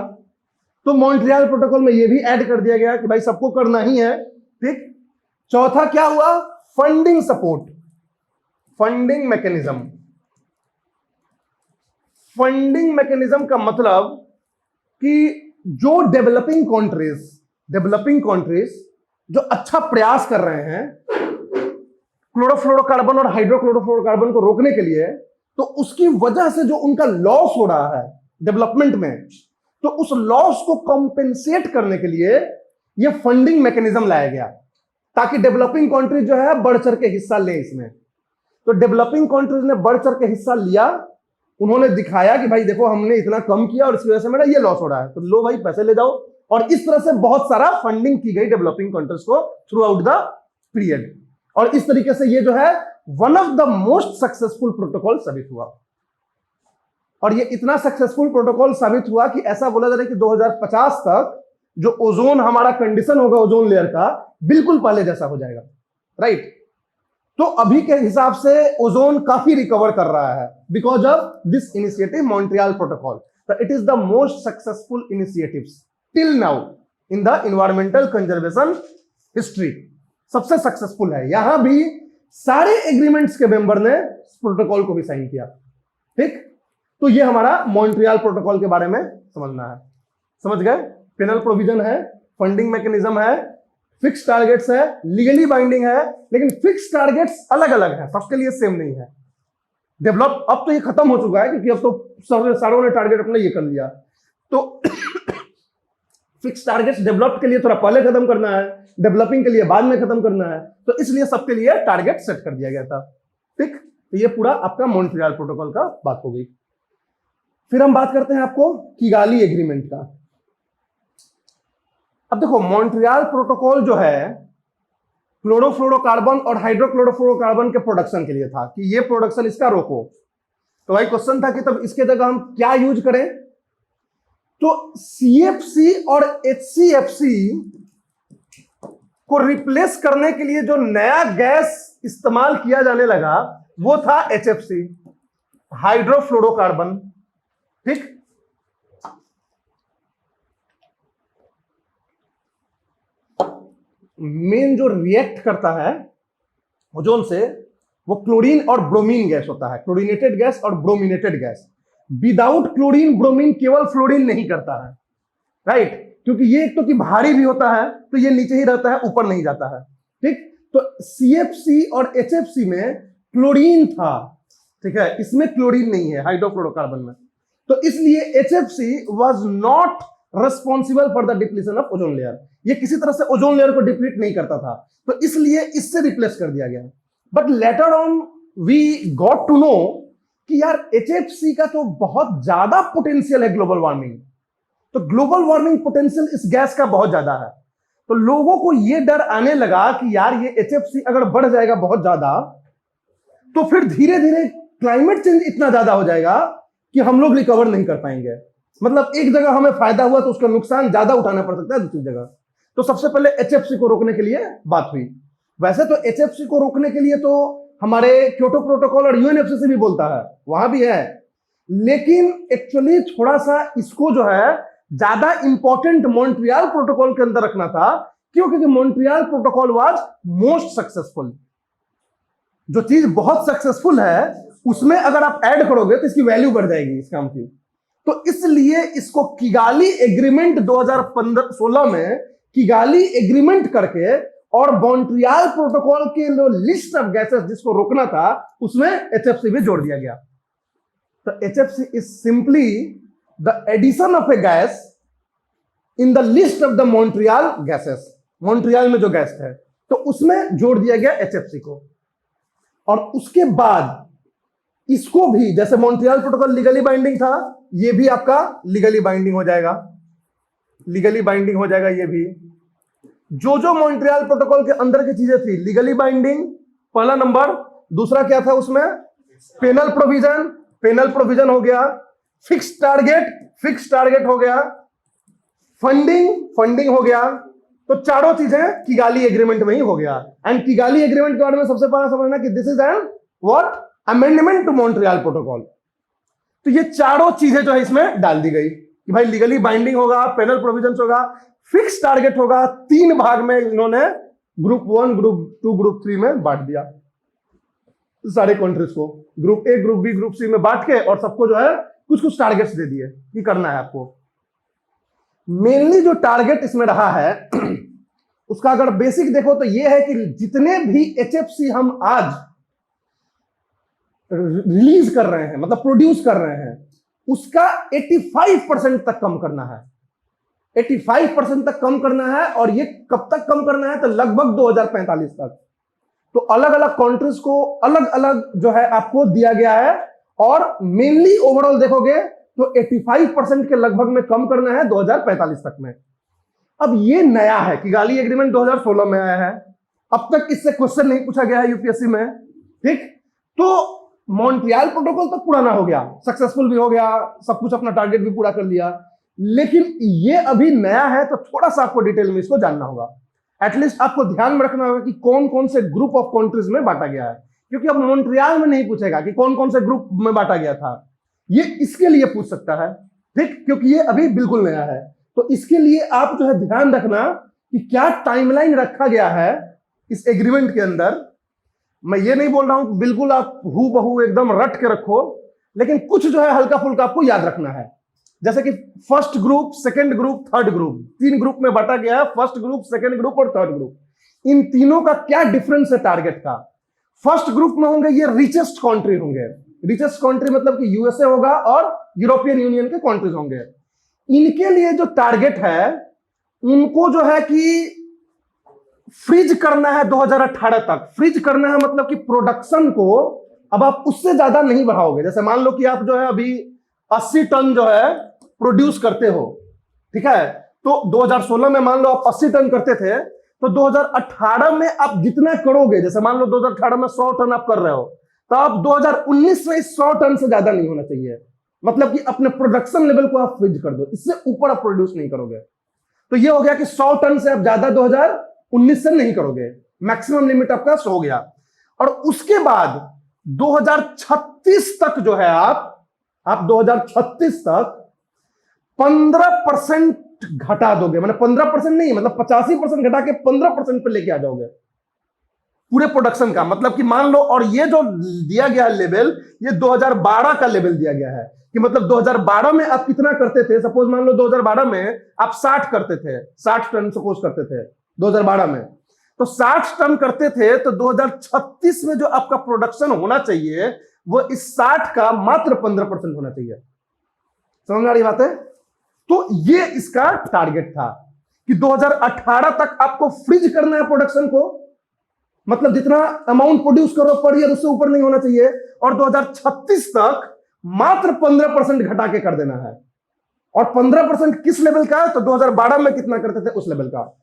तो मॉन्ट्रियल प्रोटोकॉल में ये भी ऐड कर दिया गया कि भाई सबको करना ही है, ठीक। चौथा क्या हुआ, funding support, funding mechanism. Funding mechanism का मतलब कि जो डेवलपिंग कंट्रीज जो अच्छा प्रयास कर रहे हैं क्लोरोफ्लोरोकार्बन और हाइड्रोक्लोरोफ्लोरोकार्बन को रोकने के लिए, तो उसकी वजह से जो उनका लॉस हो रहा है डेवलपमेंट में, तो उस लॉस को कॉम्पेंसेट करने के लिए ये फंडिंग मैकेनिज्म लाया गया, ताकि डेवलपिंग कंट्रीज जो है बढ़ चढ़ के हिस्सा ले इसमें। तो डेवलपिंग कंट्रीज ने बढ़ चढ़ के हिस्सा लिया, उन्होंने दिखाया कि भाई देखो हमने इतना कम किया और इसकी वजह से मेरा ये लॉस हो रहा है, तो लो भाई पैसे ले जाओ। और इस तरह से बहुत सारा फंडिंग की गई डेवलपिंग कंट्रीज को थ्रू आउट द पीरियड, और इस तरीके से ये जो है one of the most successful protocol साबित हुआ। और ये इतना सक्सेसफुल प्रोटोकॉल साबित हुआ कि ऐसा बोला जा रहा है कि 2050 तक जो ओजोन हमारा कंडीशन होगा ओजोन लेयर का, बिल्कुल पहले जैसा हो जाएगा, राइट। तो अभी के हिसाब से ओजोन काफी रिकवर कर रहा है because of this initiative Montreal protocol. तो it is the most successful initiatives till now in the environmental conservation history, सबसे सक्सेसफुल है। यहां भी सारे एग्रीमेंट्स के मेंबर ने प्रोटोकॉल को भी साइन किया, ठीक। तो ये हमारा मॉन्ट्रियल प्रोटोकॉल के बारे में समझना है, समझ गए। पेनल प्रोविजन है, फंडिंग मैकेनिज्म है, फिक्स टारगेट्स है, लीगली बाइंडिंग है, लेकिन फिक्स टारगेट्स अलग अलग है, सबके लिए सेम नहीं है। डेवलप अब तो ये खत्म हो चुका है क्योंकि अब तो सारों ने टारगेट अपना ये कर लिया। तो फिक्स टारगेट्स डेवलप के लिए थोड़ा पहले खत्म करना है, डेवलपिंग के लिए बाद में खत्म करना है, तो इसलिए सबके लिए टारगेट सेट कर दिया गया था। ठीक, तो ये पूरा आपका मॉन्ट्रियल प्रोटोकॉल का बात हो गई। फिर हम बात करते हैं आपको किगाली एग्रीमेंट का। अब देखो, मॉन्ट्रियल प्रोटोकॉल जो है क्लोरोफ्लोरोकार्बन और हाइड्रोक्लोरोफ्लोरोकार्बन के प्रोडक्शन के लिए था कि ये प्रोडक्शन इसका रोको। तो भाई क्वेश्चन था कि तब इसके जगह हम क्या यूज करें। तो CFC और HCFC को रिप्लेस करने के लिए जो नया गैस इस्तेमाल किया जाने लगा वो था HFC, हाइड्रोफ्लोरोकार्बन। ठीक, मेन जो रिएक्ट करता है ओजोन से वो क्लोरीन और ब्रोमीन गैस होता है, क्लोरीनेटेड गैस और brominated gas. Without chlorine bromine केवल फ्लोरीन नहीं करता है, राइट, क्योंकि ये एक तो कि भारी भी होता है तो ये नीचे ही रहता है, ऊपर नहीं जाता है। ठीक, तो CFC और HFC में क्लोरीन था, ठीक है, इसमें क्लोरीन नहीं है हाइड्रोफ्लोरोकार्बन में। तो इसलिए HFC was not responsible for the depletion of ozone layer, ये किसी तरह से ओजोन लेयर को डिप्लीट नहीं करता था, तो इसलिए इससे रिप्लेस कर दिया गया। But later on we got to know कि यार HFC का तो बहुत ज्यादा पोटेंशियल है ग्लोबल वार्मिंग, तो ग्लोबल वार्मिंग पोटेंशियल इस गैस का बहुत ज्यादा है। तो लोगों को यह डर आने लगा कि यार ये HFC अगर बढ़ जाएगा बहुत ज्यादा तो फिर धीरे धीरे क्लाइमेट चेंज इतना ज्यादा हो जाएगा कि हम लोग रिकवर नहीं कर पाएंगे। मतलब एक जगह हमें फायदा हुआ तो उसका नुकसान ज्यादा उठाना पड़ सकता है दूसरी जगह। तो सबसे पहले HFC को रोकने के लिए बात हुई। वैसे तो HFC को रोकने के लिए तो हमारे क्योटो प्रोटोकॉल और UNFCCC भी बोलता है, वहां भी है, लेकिन एक्चुअली थोड़ा सा इसको जो है ज्यादा इंपॉर्टेंट मॉन्ट्रियल प्रोटोकॉल के अंदर रखना था, क्योंकि Montreal protocol was most successful. जो चीज बहुत सक्सेसफुल है उसमें अगर आप ऐड करोगे तो इसकी वैल्यू बढ़ जाएगी इस काम की। तो इसलिए इसको किगाली एग्रीमेंट 2016 में किगाली एग्रीमेंट करके और मॉन्ट्रियल प्रोटोकॉल के जो लिस्ट ऑफ गैसेस जिसको रोकना था उसमें HFC भी जोड़ दिया गया। तो HFC is simply the addition of a gas in the list of the Montreal gases. Montreal में जो गैस है तो उसमें जोड़ दिया गया HFC को। और उसके बाद इसको भी, जैसे मॉन्ट्रियल प्रोटोकॉल लीगली बाइंडिंग था, ये भी आपका लीगली बाइंडिंग हो जाएगा, लीगली बाइंडिंग हो जाएगा ये भी। जो जो मॉन्ट्रियल प्रोटोकॉल के अंदर की चीजें थी लीगली बाइंडिंग पहला नंबर, दूसरा क्या था उसमें पेनल प्रोविजन, पेनल प्रोविजन हो गया, फिक्स टारगेट हो गया, फंडिंग हो गया। तो चारों चीजें किगाली एग्रीमेंट में ही हो गया। एंड किगाली एग्रीमेंट के बारे में सबसे पहले समझना कि this is an what amendment to Montreal protocol. तो ये चारों चीजें जो है इसमें डाल दी गई कि भाई लीगली बाइंडिंग होगा, पेनल प्रोविजन होगा, फिक्स टारगेट होगा। 3 भाग में इन्होंने ग्रुप 1, ग्रुप 2, ग्रुप 3 में बांट दिया सारे कंट्रीज को, group A, group B, group C में बांट के, और सबको जो है कुछ कुछ टारगेट्स दे दिए कि करना है आपको। मेनली जो टारगेट इसमें रहा है उसका अगर बेसिक देखो तो ये है कि जितने भी HFC हम आज रिलीज कर रहे हैं, मतलब प्रोड्यूस कर रहे हैं, उसका 85% तक कम करना है। 85% तक कम करना है। और ये कब तक कम करना है? तो लगभग 2045 तक। तो अलग अलग कंट्रीज को अलग अलग जो है आपको दिया गया है, और मेनली ओवरऑल देखोगे तो 85% के लगभग में कम करना है 2045 तक में। अब ये नया है, किगाली एग्रीमेंट 2016 में आया है, अब तक इससे क्वेश्चन नहीं पूछा गया है यूपीएससी में। ठीक, तो मॉन्ट्रियल प्रोटोकॉल तो पुराना हो गया, सक्सेसफुल भी हो गया, सब कुछ अपना टारगेट भी पूरा कर लिया, लेकिन ये अभी नया है, तो थोड़ा सा आपको डिटेल में इसको जानना होगा। एटलीस्ट आपको ध्यान में रखना होगा कि कौन कौन से ग्रुप ऑफ कंट्रीज में बांटा गया है, क्योंकि अब मॉन्ट्रियल में नहीं पूछेगा कि कौन कौन से ग्रुप में बांटा गया था, ये इसके लिए पूछ सकता है। ठीक, क्योंकि ये अभी बिल्कुल नया है। तो इसके लिए आप जो है ध्यान रखना कि क्या टाइमलाइन रखा गया है इस एग्रीमेंट के अंदर। मैं ये नहीं बोल रहा हूं बिल्कुल आप हू बहू एकदम रट के रखो, लेकिन कुछ जो है हल्का फुल्का आपको याद रखना है। जैसे कि first group, second group, third group, 3 group में बांटा गया है, फर्स्ट ग्रुप, सेकंड ग्रुप और थर्ड ग्रुप। इन तीनों का क्या डिफरेंस है टारगेट का? फर्स्ट ग्रुप में होंगे ये रिचेस्ट कंट्री होंगे, रिचेस्ट कंट्री मतलब कि यूएसए होगा और यूरोपियन यूनियन के कंट्रीज होंगे। इनके लिए जो टारगेट है, उनको जो है कि फ्रीज करना है 2018 तक। फ्रीज करना है मतलब कि प्रोडक्शन को अब आप उससे ज्यादा नहीं बढ़ाओगे। जैसे मान लो कि आप जो है अभी 80 टन जो है प्रोड्यूस करते हो, ठीक है, तो 2016 में मान लो आप 80 टन करते थे, तो 2018 में आप जितना करोगे, जैसे मान लो 2018 में 100 टन आप कर रहे हो, तो आप 2019 में इस 100 टन से ज्यादा नहीं होना चाहिए। मतलब कि अपने प्रोडक्शन लेवल को आप फ्रीज कर दो, इससे ऊपर आप प्रोड्यूस नहीं करोगे। तो ये हो गया कि 100 टन से आप ज्यादा 2019 से नहीं करोगे, मैक्सिमम लिमिट आपका 100 हो गया। और उसके बाद 2036 तक जो है आप 2036 तक 15% घटा दोगे। मतलब 15% नहीं, मतलब 85% घटा के 15% पे लेके आ जाओगे पूरे प्रोडक्शन का। मतलब कि मान लो, और ये जो दिया गया लेवल, ये 2012 का लेवल दिया गया है कि मतलब 2012 में आप कितना करते थे। सपोज मान लो 2012 में आप 60 करते थे, 60 टन सपोज करते थे 2012 में, तो 60 टन करते थे, तो 2036 में जो आपका प्रोडक्शन होना चाहिए वो इस 60 का मात्र 15% होना चाहिए। समझ में आ रही बात है? तो ये इसका टारगेट था कि 2018 तक आपको फ्रीज करना है प्रोडक्शन को, मतलब जितना अमाउंट प्रोड्यूस करो पर ईयर उससे ऊपर नहीं होना चाहिए, और 2036 तक मात्र 15% घटा के कर देना है। और 15% किस लेवल का है? तो 2012 में कितना करते थे उस लेवल का।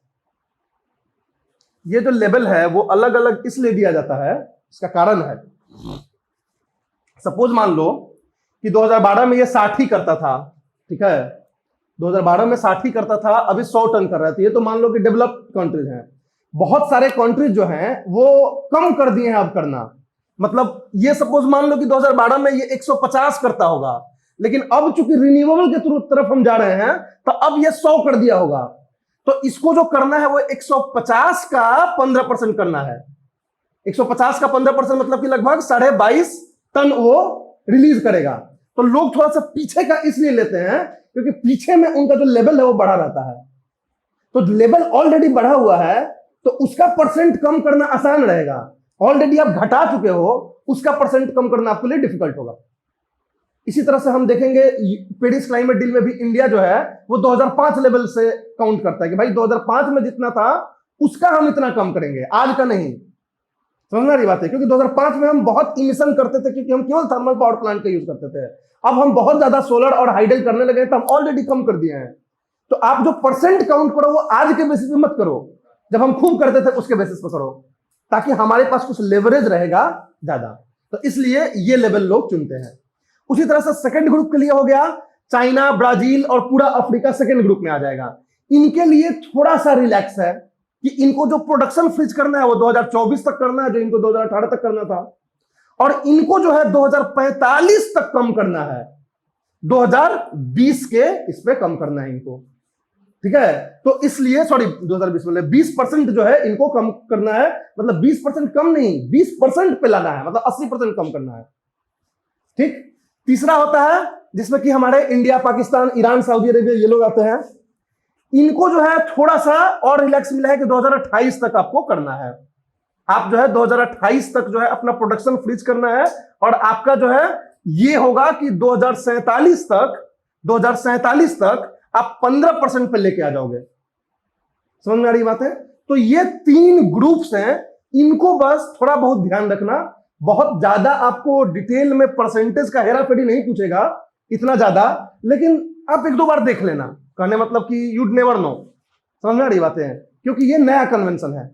ये जो लेवल है वो अलग अलग इसलिए दिया जाता है, इसका कारण है। सपोज मान लो कि 2012 में ये 60 ही करता था, ठीक है, 2012 में 60 ही करता था, अभी 100 टन कर रहा था। ये तो मान लो कि डेवलप्ड कंट्रीज हैं। बहुत सारे कंट्रीज जो हैं वो कम कर दिए हैं अब करना। मतलब ये सपोज मान लो कि 2012 में ये 150 करता होगा, लेकिन अब चूंकि रिन्यूएबल के तरफ हम जा रहे हैं, तो अब ये 100 कर दिया होगा। तो इसको जो करना है वो 150 का 15% करना है। 150 का 15% मतलब कि लगभग 22.5 टन वो रिलीज करेगा। तो लोग थोड़ा सा पीछे का इसलिए लेते हैं क्योंकि पीछे में उनका जो लेवल है वो बढ़ा रहता है। तो लेवल ऑलरेडी बढ़ा हुआ है, तो उसका परसेंट कम करना आसान रहेगा। ऑलरेडी आप घटा चुके हो, उसका परसेंट कम करना आपके लिए डिफिकल्ट होगा। इसी तरह से हम देखेंगे पेरिस क्लाइमेट डील में भी इंडिया जो है वो 2005 लेवल से काउंट करता है कि भाई 2005 में जितना था उसका हम इतना कम करेंगे, आज का नहीं। समझ में आ रही बात है? क्योंकि 2005 में हम बहुत इमिशन करते थे, क्योंकि हम केवल थर्मल पावर प्लांट का यूज करते थे। अब हम बहुत ज्यादा सोलर और हाइडल करने लगे, तो हम ऑलरेडी कम कर दिए हैं। तो आप जो परसेंट काउंट करो वो आज के बेसिस पे मत करो, जब हम खूब करते थे उसके बेसिस पे करो, ताकि हमारे पास कुछ लेवरेज रहेगा ज्यादा। तो इसलिए ये लेवल लोग चुनते हैं। उसी तरह से सेकंड ग्रुप के लिए हो गया चाइना, ब्राजील और पूरा अफ्रीका सेकंड ग्रुप में आ जाएगा। इनके लिए थोड़ा सा रिलैक्स है कि इनको जो प्रोडक्शन फ्रीज करना है वो 2024 तक करना है, जो इनको 2018 तक करना था। और इनको जो है 2045 तक कम करना है, 2020 के इस पे कम करना है इनको, ठीक है। तो इसलिए 2020 में 20% जो है इनको कम करना है। मतलब 20% कम नहीं, 20% पे लाना है, मतलब 80% कम करना है, ठीक। तीसरा होता है जिसमें कि हमारे India, Pakistan, Iran, Saudi Arabia ये लोग आते हैं। इनको जो है थोड़ा सा और रिलैक्स मिला है कि 2028 तक आपको करना है। आप जो है 2028 तक जो है अपना प्रोडक्शन फ्रीज करना है, और आपका जो है ये होगा कि 2047 तक आप 15% पे लेके आ जाओगे। समझ में आ रही बात है? तो ये 3 ग्रुप्स हैं, इनको बस थोड़ा बहुत ध्यान रखना। बहुत ज्यादा आपको डिटेल में परसेंटेज का हेरा फेरी नहीं पूछेगा इतना ज्यादा, लेकिन आप 1-2 बार देख लेना। कहने मतलब कि यूड नेवर नो। समझ में आ रही बातें हैं? क्योंकि ये नया कन्वेंशन है।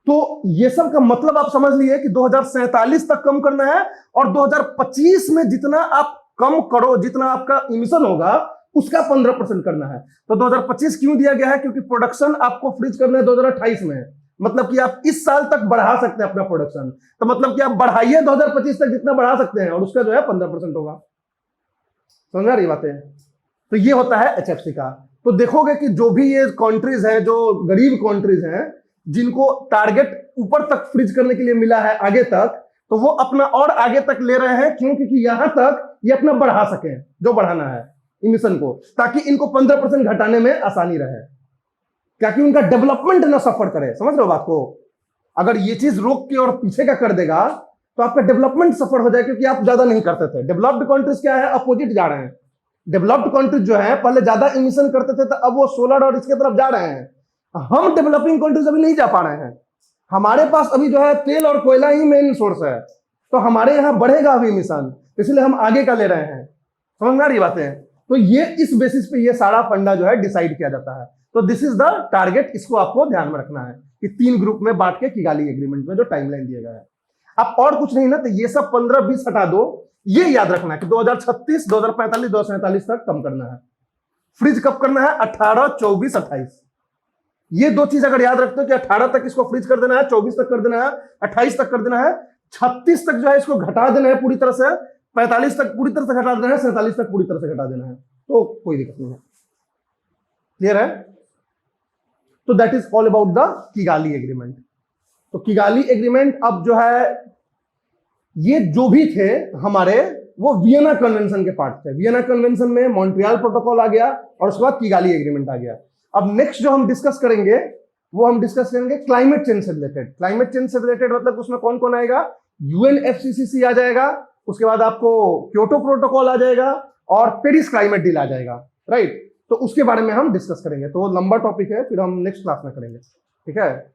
तो ये सब का मतलब आप समझ लिए कि 2047 तक कम करना है, और 2025 में जितना आप कम करो, जितना आपका इमिशन होगा उसका 15% करना है। तो 2025 क्यों दिया गया है? क्योंकि प्रोडक्शन आपको फ्रीज करना है 2028 में। मतलब कि आप इस साल तक बढ़ा सकते हैं अपना प्रोडक्शन। तो मतलब कि आप बढ़ाइए 2025 तक जितना बढ़ा सकते हैं, और उसका जो है 15% होगा। समझ आ रही बातें? तो ये होता है एचएफसी का। तो देखोगे कि जो भी ये कंट्रीज हैं, जो गरीब कंट्रीज हैं, जिनको टारगेट ऊपर तक फ्रीज करने के लिए मिला है आगे तक, तो वो अपना और आगे तक ले रहे हैं। क्यों? क्योंकि यहां तक ये अपना बढ़ा सके जो बढ़ाना है इमिशन को, ताकि इनको 15% घटाने में आसानी रहे, ताकि उनका डेवलपमेंट ना सफर करे। समझ रहे हो बात को? अगर ये चीज रोक के और पीछे का कर देगा तो आपका डेवलपमेंट सफर हो जाए, क्योंकि आप ज्यादा नहीं करते थे। डेवलप्ड कंट्रीज क्या है? अपोजिट जा रहे हैं। डेवलप्ड कंट्रीज जो है पहले ज्यादा इमिशन करते थे, तो अब वो सोलर और इसके तरफ जा रहे हैं। हम डेवलपिंग कंट्रीज अभी नहीं जा पा रहे हैं, हमारे पास अभी जो है तेल और कोयला ही मेन सोर्स है, तो हमारे यहाँ बढ़ेगा अभी इमिशन, इसलिए हम आगे का ले रहे हैं। समझ में आ रही बातें? तो ये इस बेसिस पे ये सारा फंडा जो है डिसाइड किया जाता है। तो दिस इज द टारगेट, इसको आपको ध्यान में रखना है कि 3 ग्रुप में बांट के किगाली एग्रीमेंट में जो टाइमलाइन दिया गया है। अब और कुछ नहीं ना, तो ये सब 15-20 हटा दो, ये याद रखना है कि 2036, 2045, 2047 तक कम करना है। फ्रीज कब करना है? 18, 24, 28। ये 2 चीज अगर याद रखते हो कि 18 तक इसको फ्रीज कर देना है, 24 तक कर देना है, 28 तक कर देना है, 36 तक जो है इसको घटा देना है पूरी तरह से, 45 तक पूरी तरह से घटा देना है, 47 तक पूरी तरह से घटा देना है, तो कोई दिक्कत नहीं है। क्लियर है? तो that is all about the Kigali agreement. तो किगाली एग्रीमेंट अब जो है, ये जो भी थे हमारे, वो वियना कन्वेंशन के पार्ट थे। वियना कन्वेंशन में मॉन्ट्रियल प्रोटोकॉल आ गया और उसके बाद किगाली एग्रीमेंट आ गया। अब नेक्स्ट जो हम डिस्कस करेंगे वो हम डिस्कस करेंगे क्लाइमेट चेंज से रिलेटेड। क्लाइमेट चेंज से रिलेटेड मतलब उसमें कौन कौन आएगा? यूएनएफसीसीसी आ जाएगा, उसके बाद आपको क्योटो प्रोटोकॉल आ जाएगा और पेरिस क्लाइमेट डील आ जाएगा, राइट? तो उसके बारे में हम डिस्कस करेंगे। तो वो लंबा टॉपिक है, फिर हम नेक्स्ट क्लास में करेंगे, ठीक है?